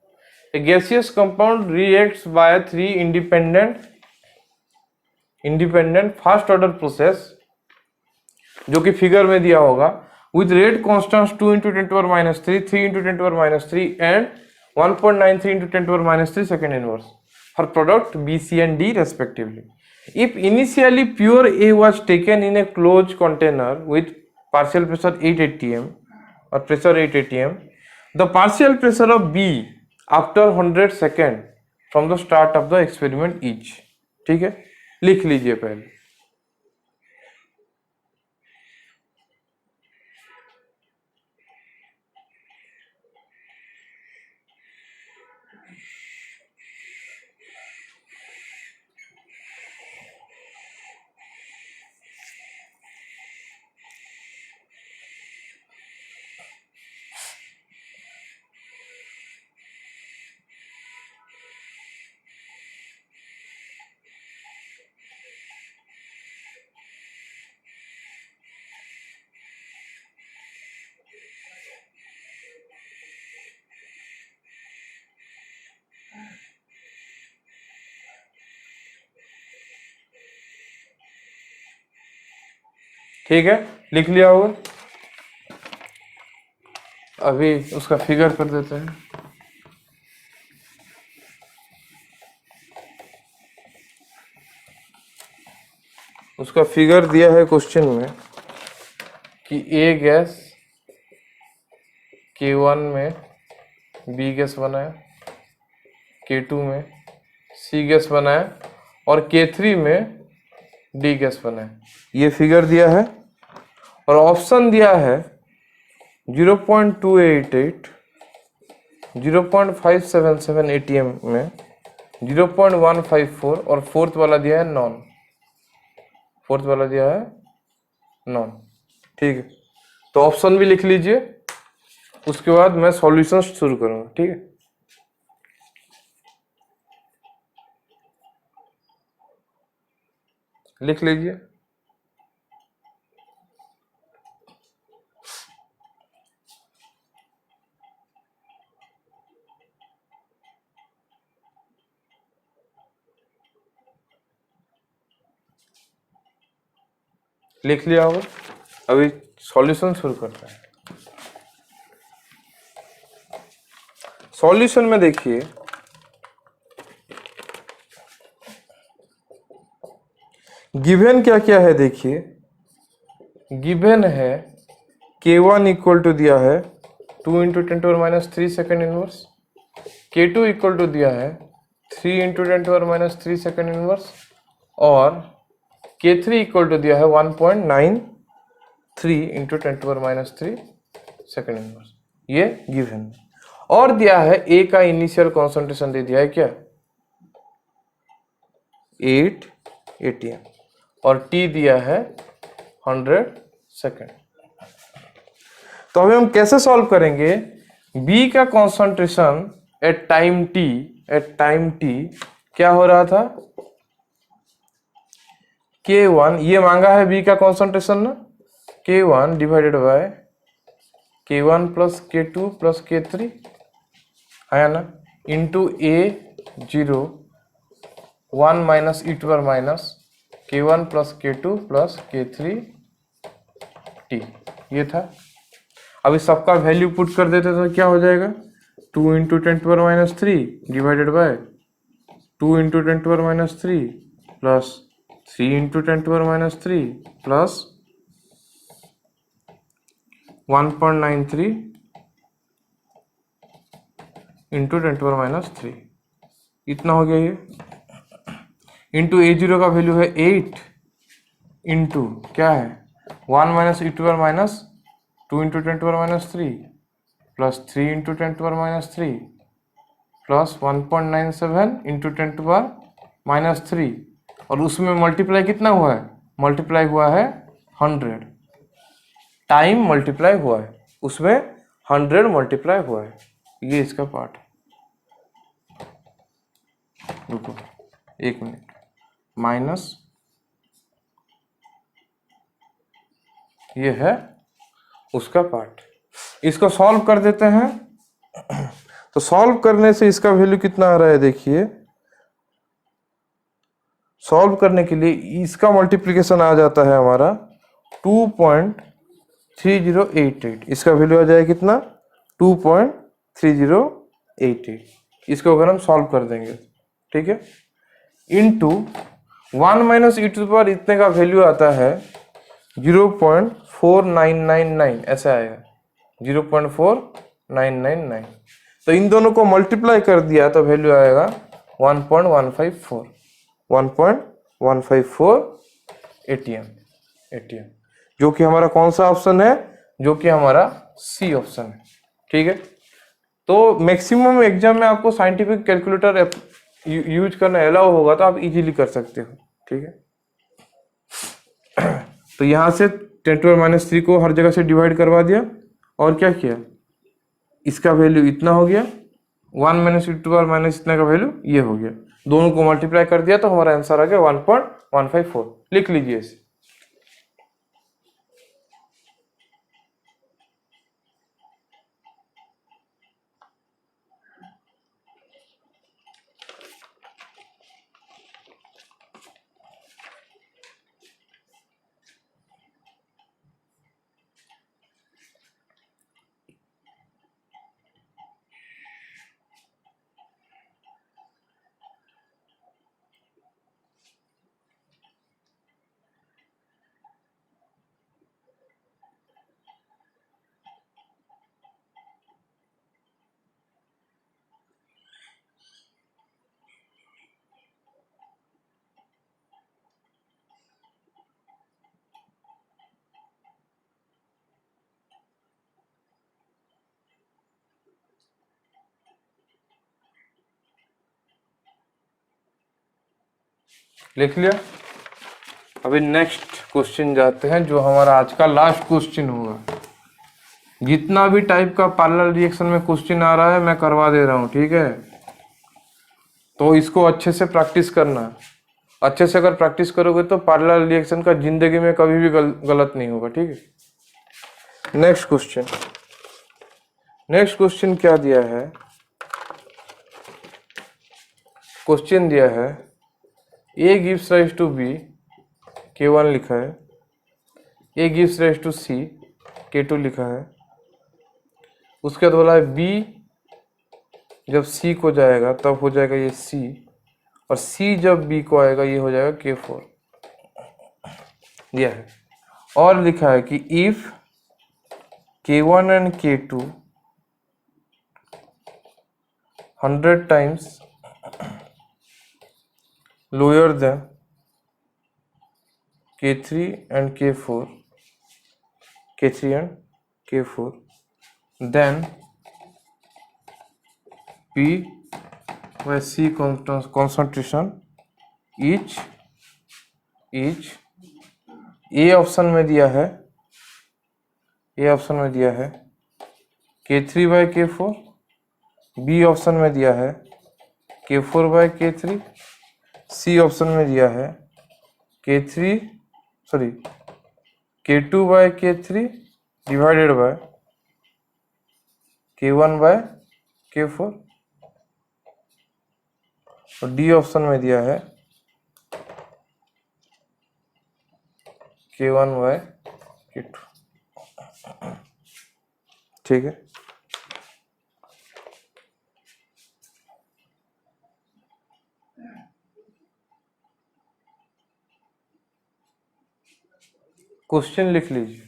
A gaseous compound reacts by 3 independent first order process जो कि फिगर में दिया होगा with rate constants 2 into 10 power minus 3, 3 into 10 power minus 3 and 1.93 into 10 power minus 3 second inverse for product B, C and D respectively। If initially pure A was taken in a closed container with partial pressure 8 atm or pressure 8 atm, the partial pressure of B after 100 second from the start of the experiment each. ठीक है, लिख लीजिए पहले। ठीक है, लिख लिया होगा। अभी उसका फिगर कर देते हैं। उसका फिगर दिया है क्वेश्चन में कि ए गैस K1 में बी गैस बनाया, K2 में सी गैस बनाया और K3 में डी गैस बनाया। ये फिगर दिया है और ऑप्शन दिया है 0.288, 0.577 ATM में, 0.154 और फोर्थ वाला दिया है नॉन। फोर्थ वाला दिया है नॉन। ठीक है, तो ऑप्शन भी लिख लीजिए, उसके बाद मैं सॉल्यूशन शुरू करूंगा। ठीक है, लिख लीजिए। लिख लिया होगा। अभी सॉल्यूशन शुरू करते हैं। सॉल्यूशन में देखिए, गिवन क्या क्या है देखिए। गिवन है K1 इक्वल टू दिया है 2 into 10⁻³ second inverse, K2 equal to दिया है 3 इंटू 10⁻³ सेकेंड इनवर्स और K3 इक्वल टू दिया है 1.93 इंटू 10⁻³ सेकेंड इनवर्स। ये गिवन है। और दिया है ए का इनिशियल कॉन्सेंट्रेशन दे दिया है क्या, 8 ATM और टी दिया है 100 सेकेंड। तो अभी हम कैसे सॉल्व करेंगे। बी का कॉन्सेंट्रेशन एट टाइम टी क्या हो रहा था, K1, ये मांगा है बी का कॉन्सेंट्रेशन ना, K1 divided by K1 plus K2 plus K3 है ना, into A0 1 minus E to power minus K1 plus K2 plus K3 T, ये था। अभी सबका वैल्यू पुट कर देते तो क्या हो जाएगा, 2 into 10⁻³ divided by 2 into 10⁻³ plus 3 into 10⁻³ plus 1.93 into 10⁻³, इतना हो गया ये। इंटू A0 का वैल्यू है 8 इंटू क्या है 1 minus E to power minus 2 into 10⁻³ plus 3 into 10⁻³ plus 1.97 into 10⁻³ और उसमें मल्टीप्लाई कितना हुआ है, मल्टीप्लाई हुआ है 100 टाइम मल्टीप्लाई हुआ है, उसमें 100 मल्टीप्लाई हुआ है। ये इसका पार्ट है। रुको 1 मिनट, माइनस ये है उसका पार्ट। इसको सॉल्व कर देते हैं। तो सॉल्व करने से इसका वैल्यू कितना आ रहा है देखिए। सॉल्व करने के लिए इसका मल्टीप्लिकेशन आ जाता है हमारा 2.3088, इसका वैल्यू आ जाएगा कितना 2.3088। इसको अगर हम सॉल्व कर देंगे, ठीक है, into 1 minus E to power इतने का वैल्यू आता है 0.4999, ऐसा आएगा 0.4999। तो इन दोनों को मल्टीप्लाई कर दिया तो वैल्यू आएगा 1.154 1.154 ATM, जो कि हमारा कौन सा ऑप्शन है, जो कि हमारा सी ऑप्शन है। ठीक है, तो मैक्सिमम एग्जाम में आपको साइंटिफिक कैलकुलेटर यूज करना अलाउ होगा, तो आप इजीली कर सकते हो। ठीक है, तो यहां से 10⁻³ को हर जगह से डिवाइड करवा दिया, और क्या किया, इसका वैल्यू इतना हो गया, 1 - e⁻ इतना का वैल्यू ये हो गया, दोनों को मल्टीप्लाई कर दिया तो हमारा आंसर आ गया 1.154। लिख लीजिए इसे। लिख लिया। अभी नेक्स्ट क्वेश्चन जाते हैं, जो हमारा आज का लास्ट क्वेश्चन होगा। जितना भी टाइप का पैरेलल रिएक्शन में क्वेश्चन आ रहा है मैं करवा दे रहा हूं, ठीक है, तो इसको अच्छे से प्रैक्टिस करना है। अच्छे से अगर प्रैक्टिस करोगे तो पैरेलल रिएक्शन का जिंदगी में कभी भी गलत नहीं होगा। ठीक है, नेक्स्ट क्वेश्चन क्या दिया है, क्वेश्चन दिया है A gives rise to B, K1 लिखा है, A gives rise to C, K2 लिखा है। उसके बाद बोला है B जब C को जाएगा तब हो जाएगा ये C, और C जब B को आएगा ये हो जाएगा K4 दिया है। और लिखा है कि if K1 and K2 100 times lower than K3 and K4, then P by C concentration each A option में दिया है, K3 by K4, B option में दिया है K4 by K3, C option में दिया है K2 by K3 divided by K1 by K4, और D ऑप्शन में दिया है K1 by K2। ठीक है, क्वेश्चन लिख लीजिए।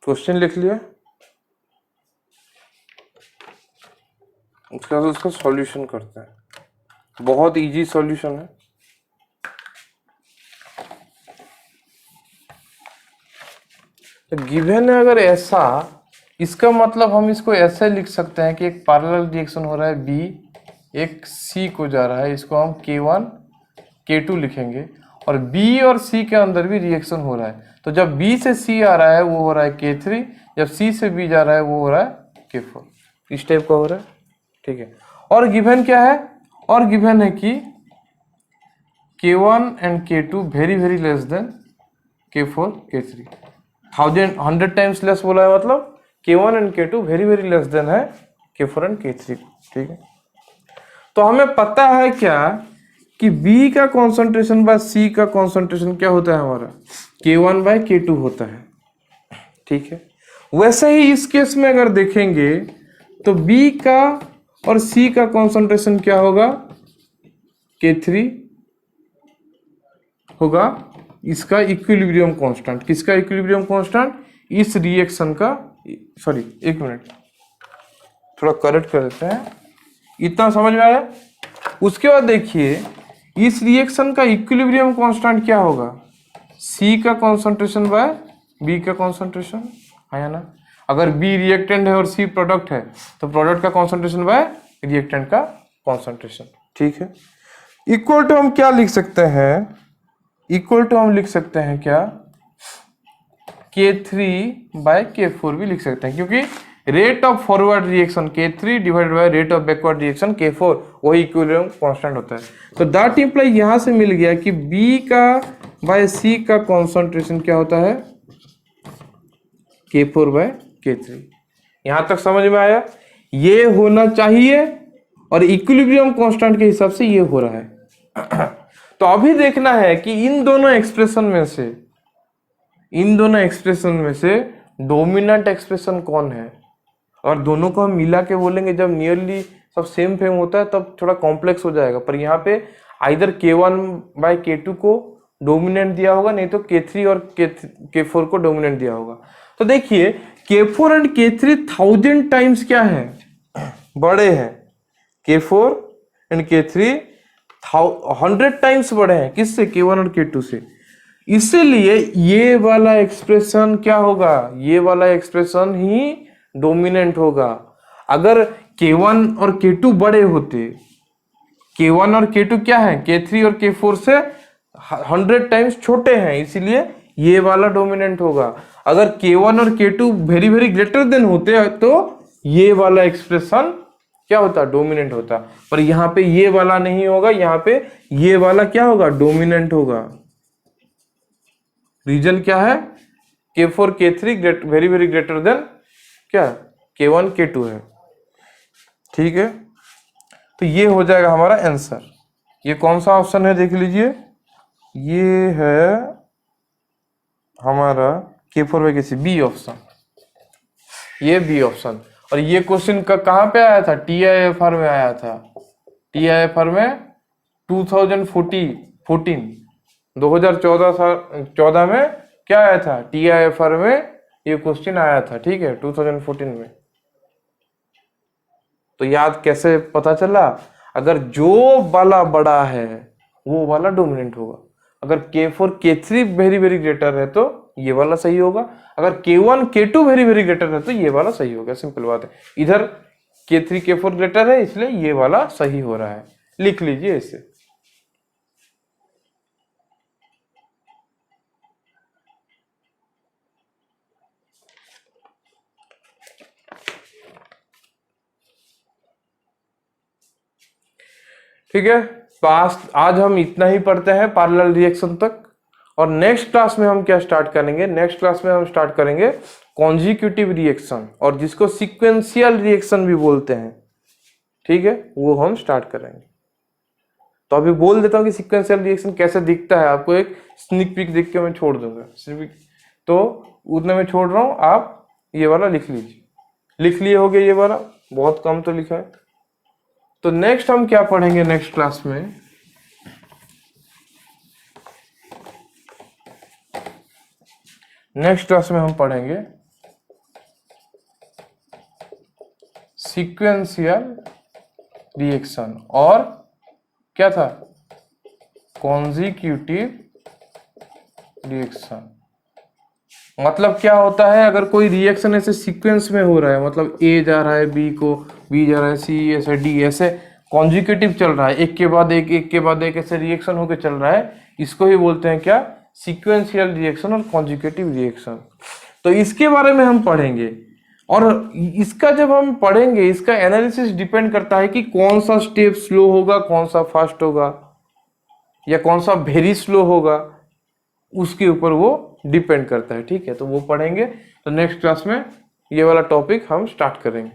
क्वेश्चन लिख लिया, उसके बाद उसका सॉल्यूशन करते हैं। बहुत इजी सॉल्यूशन है। तो गिवन है अगर ऐसा, इसका मतलब हम इसको ऐसे लिख सकते हैं कि एक पैरेलल रिएक्शन हो रहा है B, एक C को जा रहा है, इसको हम K1 K2 लिखेंगे, और B और C के अंदर भी रिएक्शन हो रहा है। तो जब B से C आ रहा है वो हो रहा है K3, जब C से B जा रहा है वो हो रहा है K4। इस टाइप का हो रहा है। ठीक है, और गिवन क्या है, और गिवन है कि K1 and K2 very very less than K4 K3। 100 times less बोला है, मतलब K1 and K2 very very less than है K4 एंड K3। ठीक है, तो हमें पता है क्या कि B का कॉन्सेंट्रेशन बाय C का कॉन्सेंट्रेशन क्या होता है हमारा, K1 बाय K2 होता है। ठीक है, वैसे ही इस केस में अगर देखेंगे तो B का और C का कॉन्सेंट्रेशन क्या होगा, K3 होगा। इसका इक्विलिब्रियम कांस्टेंट, किसका इक्विलिब्रियम कांस्टेंट, इस रिएक्शन का, सॉरी एक मिनट थोड़ा करेक्ट कर देते हैं, इतना समझ में आया। उसके बाद देखिए इस रिएक्शन का इक्विलिब्रियम कांस्टेंट क्या होगा, सी का कॉन्सेंट्रेशन बाय बी का कॉन्सेंट्रेशन, है ना। अगर बी रिएक्टेंट है और सी प्रोडक्ट है तो प्रोडक्ट का कॉन्सेंट्रेशन बाय रिएक्टेंट का कॉन्सेंट्रेशन। ठीक है, इक्वल टू हम क्या लिख सकते हैं, इक्वल टू हम लिख सकते हैं क्या, K3 बाय K4 भी लिख सकते हैं, क्योंकि rate of forward reaction K3 divided by rate of backward reaction K4 वही इक्विलिब्रियम कांस्टेंट होता है। तो दैट इंप्लाई यहां से मिल गया कि B का बाय C का कॉन्सेंट्रेशन क्या होता है, K4 बाय K3। यहां तक समझ में आया, ये होना चाहिए और इक्विलिब्रियम कांस्टेंट के हिसाब से ये हो रहा है। तो अभी देखना है कि इन दोनों एक्सप्रेशन में से डोमिनेंट एक्सप्रेशन कौन है, और दोनों को हम मिला के बोलेंगे जब नियरली सब सेम फेम होता है तब थोड़ा कॉम्प्लेक्स हो जाएगा। पर यहाँ पे आइदर K1 बाय K2 को डोमिनेंट दिया होगा, नहीं तो K3 और K4 को डोमिनेंट दिया होगा। तो देखिए K4 एंड K3 1000 टाइम्स क्या है, बड़े हैं। K4 एंड K3 100 टाइम्स बड़े हैं किससे, K1 और K2 से। इसीलिए ये वाला एक्सप्रेशन क्या होगा, ये वाला एक्सप्रेशन ही डोमिनेंट होगा। अगर K1 और K2 बड़े होते, K1 और K2 क्या है, K3 और K4 से 100 टाइम्स छोटे हैं, इसीलिए ये वाला डोमिनेंट होगा। अगर K1 और K2 very very greater than होते तो ये वाला एक्सप्रेशन क्या होता, डोमिनेंट होता। पर यहाँ पे ये वाला नहीं होगा, यहाँ पे ये वाला क्या होगा, डोमिनेंट होगा। रीजन क्या है, K4 K3 very very greater than क्या, K1 K2 है। ठीक है, तो ये हो जाएगा हमारा आंसर। ये कौन सा ऑप्शन है देख लीजिए, ये है हमारा K4 by K3, B option, ये बी ऑप्शन। और ये क्वेश्चन का कहाँ पे आया था, TIFR में आया था। TIFR में 2014 में क्या आया था, TIFR में ये क्वेश्चन आया था। ठीक है, 2014 में। तो याद कैसे पता चला, अगर जो वाला बड़ा है वो वाला डोमिनेंट होगा। अगर K4 K3 very very greater है तो ये वाला सही होगा, अगर K1 K2 very very greater है तो ये वाला सही होगा। सिंपल बात है, इधर K3 K4 ग्रेटर है इसलिए ये वाला सही हो रहा है, लिख लीजिए इसे। ठीक है, तो आज हम इतना ही पढ़ते हैं पैरेलल रिएक्शन तक। और नेक्स्ट क्लास में हम क्या स्टार्ट करेंगे, नेक्स्ट क्लास में हम स्टार्ट करेंगे कॉन्जिक्यूटिव रिएक्शन, और जिसको सीक्वेंशियल रिएक्शन भी बोलते हैं। ठीक है, वो हम स्टार्ट करेंगे। तो अभी बोल देता हूँ कि सीक्वेंशियल रिएक्शन कैसे दिखता है, आपको एक स्निक पीक देख के मैं छोड़ दूंगा। तो उतने में छोड़ रहा हूँ, आप ये वाला लिख लीजिए। लिख लिए होगे, ये वाला बहुत कम तो लिखा है। तो नेक्स्ट हम क्या पढ़ेंगे नेक्स्ट क्लास में, नेक्स्ट क्लास में हम पढ़ेंगे सीक्वेंशियल रिएक्शन और क्या था, कॉन्जिक्यूटिव रिएक्शन। मतलब क्या होता है, अगर कोई रिएक्शन ऐसे सीक्वेंस में हो रहा है, मतलब ए जा रहा है बी को, बी जा रहा है सी, ऐसे डी, ऐसे कॉन्जिक्यूटिव चल रहा है, एक के बाद एक, एक के बाद एक, ऐसे रिएक्शन होकर चल रहा है, इसको ही बोलते हैं क्या, सीक्वेंशियल रिएक्शन और कॉन्जिक्यूटिव रिएक्शन। तो इसके बारे में हम पढ़ेंगे। और इसका जब हम पढ़ेंगे, इसका एनालिसिस डिपेंड करता है कि कौन सा स्टेप स्लो होगा, कौन सा फास्ट होगा, या कौन सा वेरी स्लो होगा, उसके ऊपर वो डिपेंड करता है। ठीक है, तो वो पढ़ेंगे। तो नेक्स्ट क्लास में ये वाला टॉपिक हम स्टार्ट करेंगे।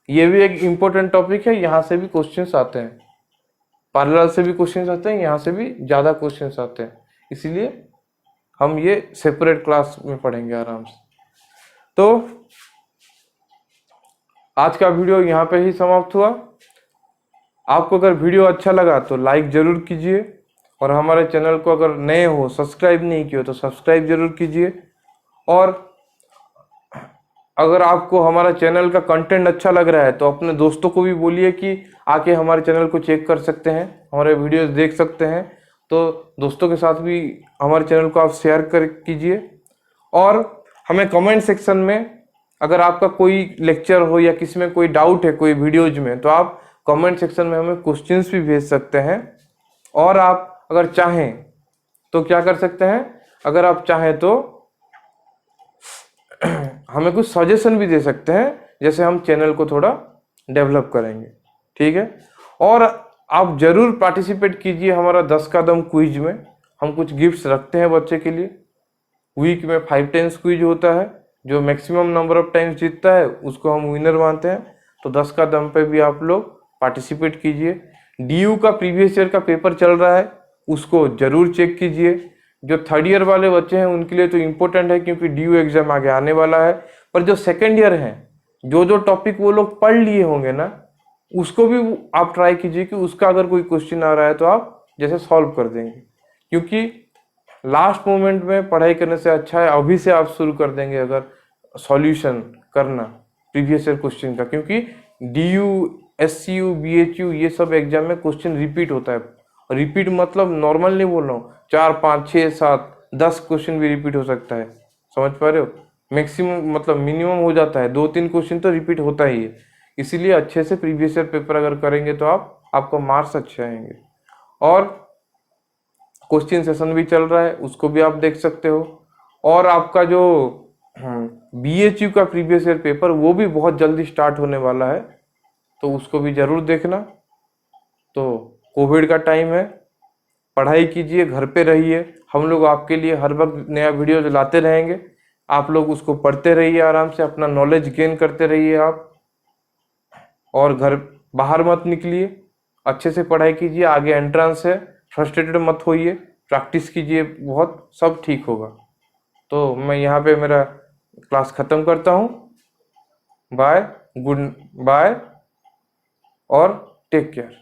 ये भी एक इम्पोर्टेंट टॉपिक है, यहाँ से भी क्वेश्चंस आते हैं, पैरेलल से भी क्वेश्चंस आते हैं, यहाँ से भी ज़्यादा क्वेश्चंस आते हैं, इसीलिए हम ये सेपरेट क्लास में पढ़ेंगे आराम से। तो आज का वीडियो यहाँ पे ही समाप्त हुआ। आपको अगर वीडियो अच्छा लगा तो लाइक जरूर कीजिए, और हमारे चैनल को अगर नए हो, सब्सक्राइब नहीं किए तो सब्सक्राइब जरूर कीजिए। और अगर आपको हमारा चैनल का कंटेंट अच्छा लग रहा है तो अपने दोस्तों को भी बोलिए कि आके हमारे चैनल को चेक कर सकते हैं, हमारे वीडियोस देख सकते हैं। तो दोस्तों के साथ भी हमारे चैनल को आप शेयर कर कीजिए। और हमें कमेंट सेक्शन में अगर आपका कोई लेक्चर हो या किसी में कोई डाउट है कोई वीडियोज में, तो आप कमेंट सेक्शन में हमें क्वेश्चंस भी भेज सकते हैं। और आप अगर चाहें तो क्या कर सकते हैं, अगर आप चाहें तो हमें कुछ सजेशन भी दे सकते हैं, जैसे हम चैनल को थोड़ा डेवलप करेंगे। ठीक है, और आप जरूर पार्टिसिपेट कीजिए हमारा 10 कदम क्विज में। हम कुछ गिफ्ट्स रखते हैं बच्चे के लिए। वीक में 5 टाइम्स क्विज होता है, जो मैक्सिमम नंबर ऑफ टाइम्स जीतता है उसको हम विनर मानते हैं। तो 10 कदम पे भी आप लोग पार्टिसिपेट कीजिए। डीयू का प्रीवियस ईयर का पेपर चल रहा है, उसको जरूर चेक कीजिए। जो थर्ड ईयर वाले बच्चे हैं उनके लिए तो इम्पोर्टेंट है, क्योंकि डीयू एग्जाम आगे आने वाला है। पर जो सेकेंड ईयर है, जो जो टॉपिक वो लोग पढ़ लिए होंगे ना, उसको भी आप ट्राई कीजिए कि उसका अगर कोई क्वेश्चन आ रहा है तो आप जैसे सॉल्व कर देंगे। क्योंकि लास्ट मोमेंट में पढ़ाई करने से अच्छा है अभी से आप शुरू कर देंगे अगर सॉल्यूशन करना प्रीवियस ईयर क्वेश्चन का। क्योंकि डीयू, एससीयू, बीएचयू ये सब एग्जाम में क्वेश्चन रिपीट होता है। रिपीट मतलब नॉर्मल नहीं बोल रहा हूँ, 4, 5, 6, 7, 10 क्वेश्चन भी रिपीट हो सकता है। समझ पा रहे हो? मैक्सिमम मतलब मिनिमम हो जाता है 2-3 क्वेश्चन तो रिपीट होता ही है। इसीलिए अच्छे से प्रीवियस ईयर पेपर अगर करेंगे तो आपको मार्क्स अच्छे आएंगे। और क्वेश्चन सेशन भी चल रहा है, उसको भी आप देख सकते हो। और आपका जो बीएचयू का प्रीवियस ईयर पेपर वो भी बहुत जल्दी स्टार्ट होने वाला है, तो उसको भी जरूर देखना। तो कोविड का टाइम है, पढ़ाई कीजिए, घर पे रहिए। हम लोग आपके लिए हर वक्त नया वीडियो लाते रहेंगे, आप लोग उसको पढ़ते रहिए, आराम से अपना नॉलेज गेन करते रहिए आप। और घर बाहर मत निकलिए, अच्छे से पढ़ाई कीजिए, आगे एंट्रेंस है, फ्रस्ट्रेटेड मत होइए, प्रैक्टिस कीजिए, बहुत सब ठीक होगा। तो मैं यहाँ पे मेरा क्लास ख़त्म करता हूँ। बाय, गुड बाय और टेक केयर।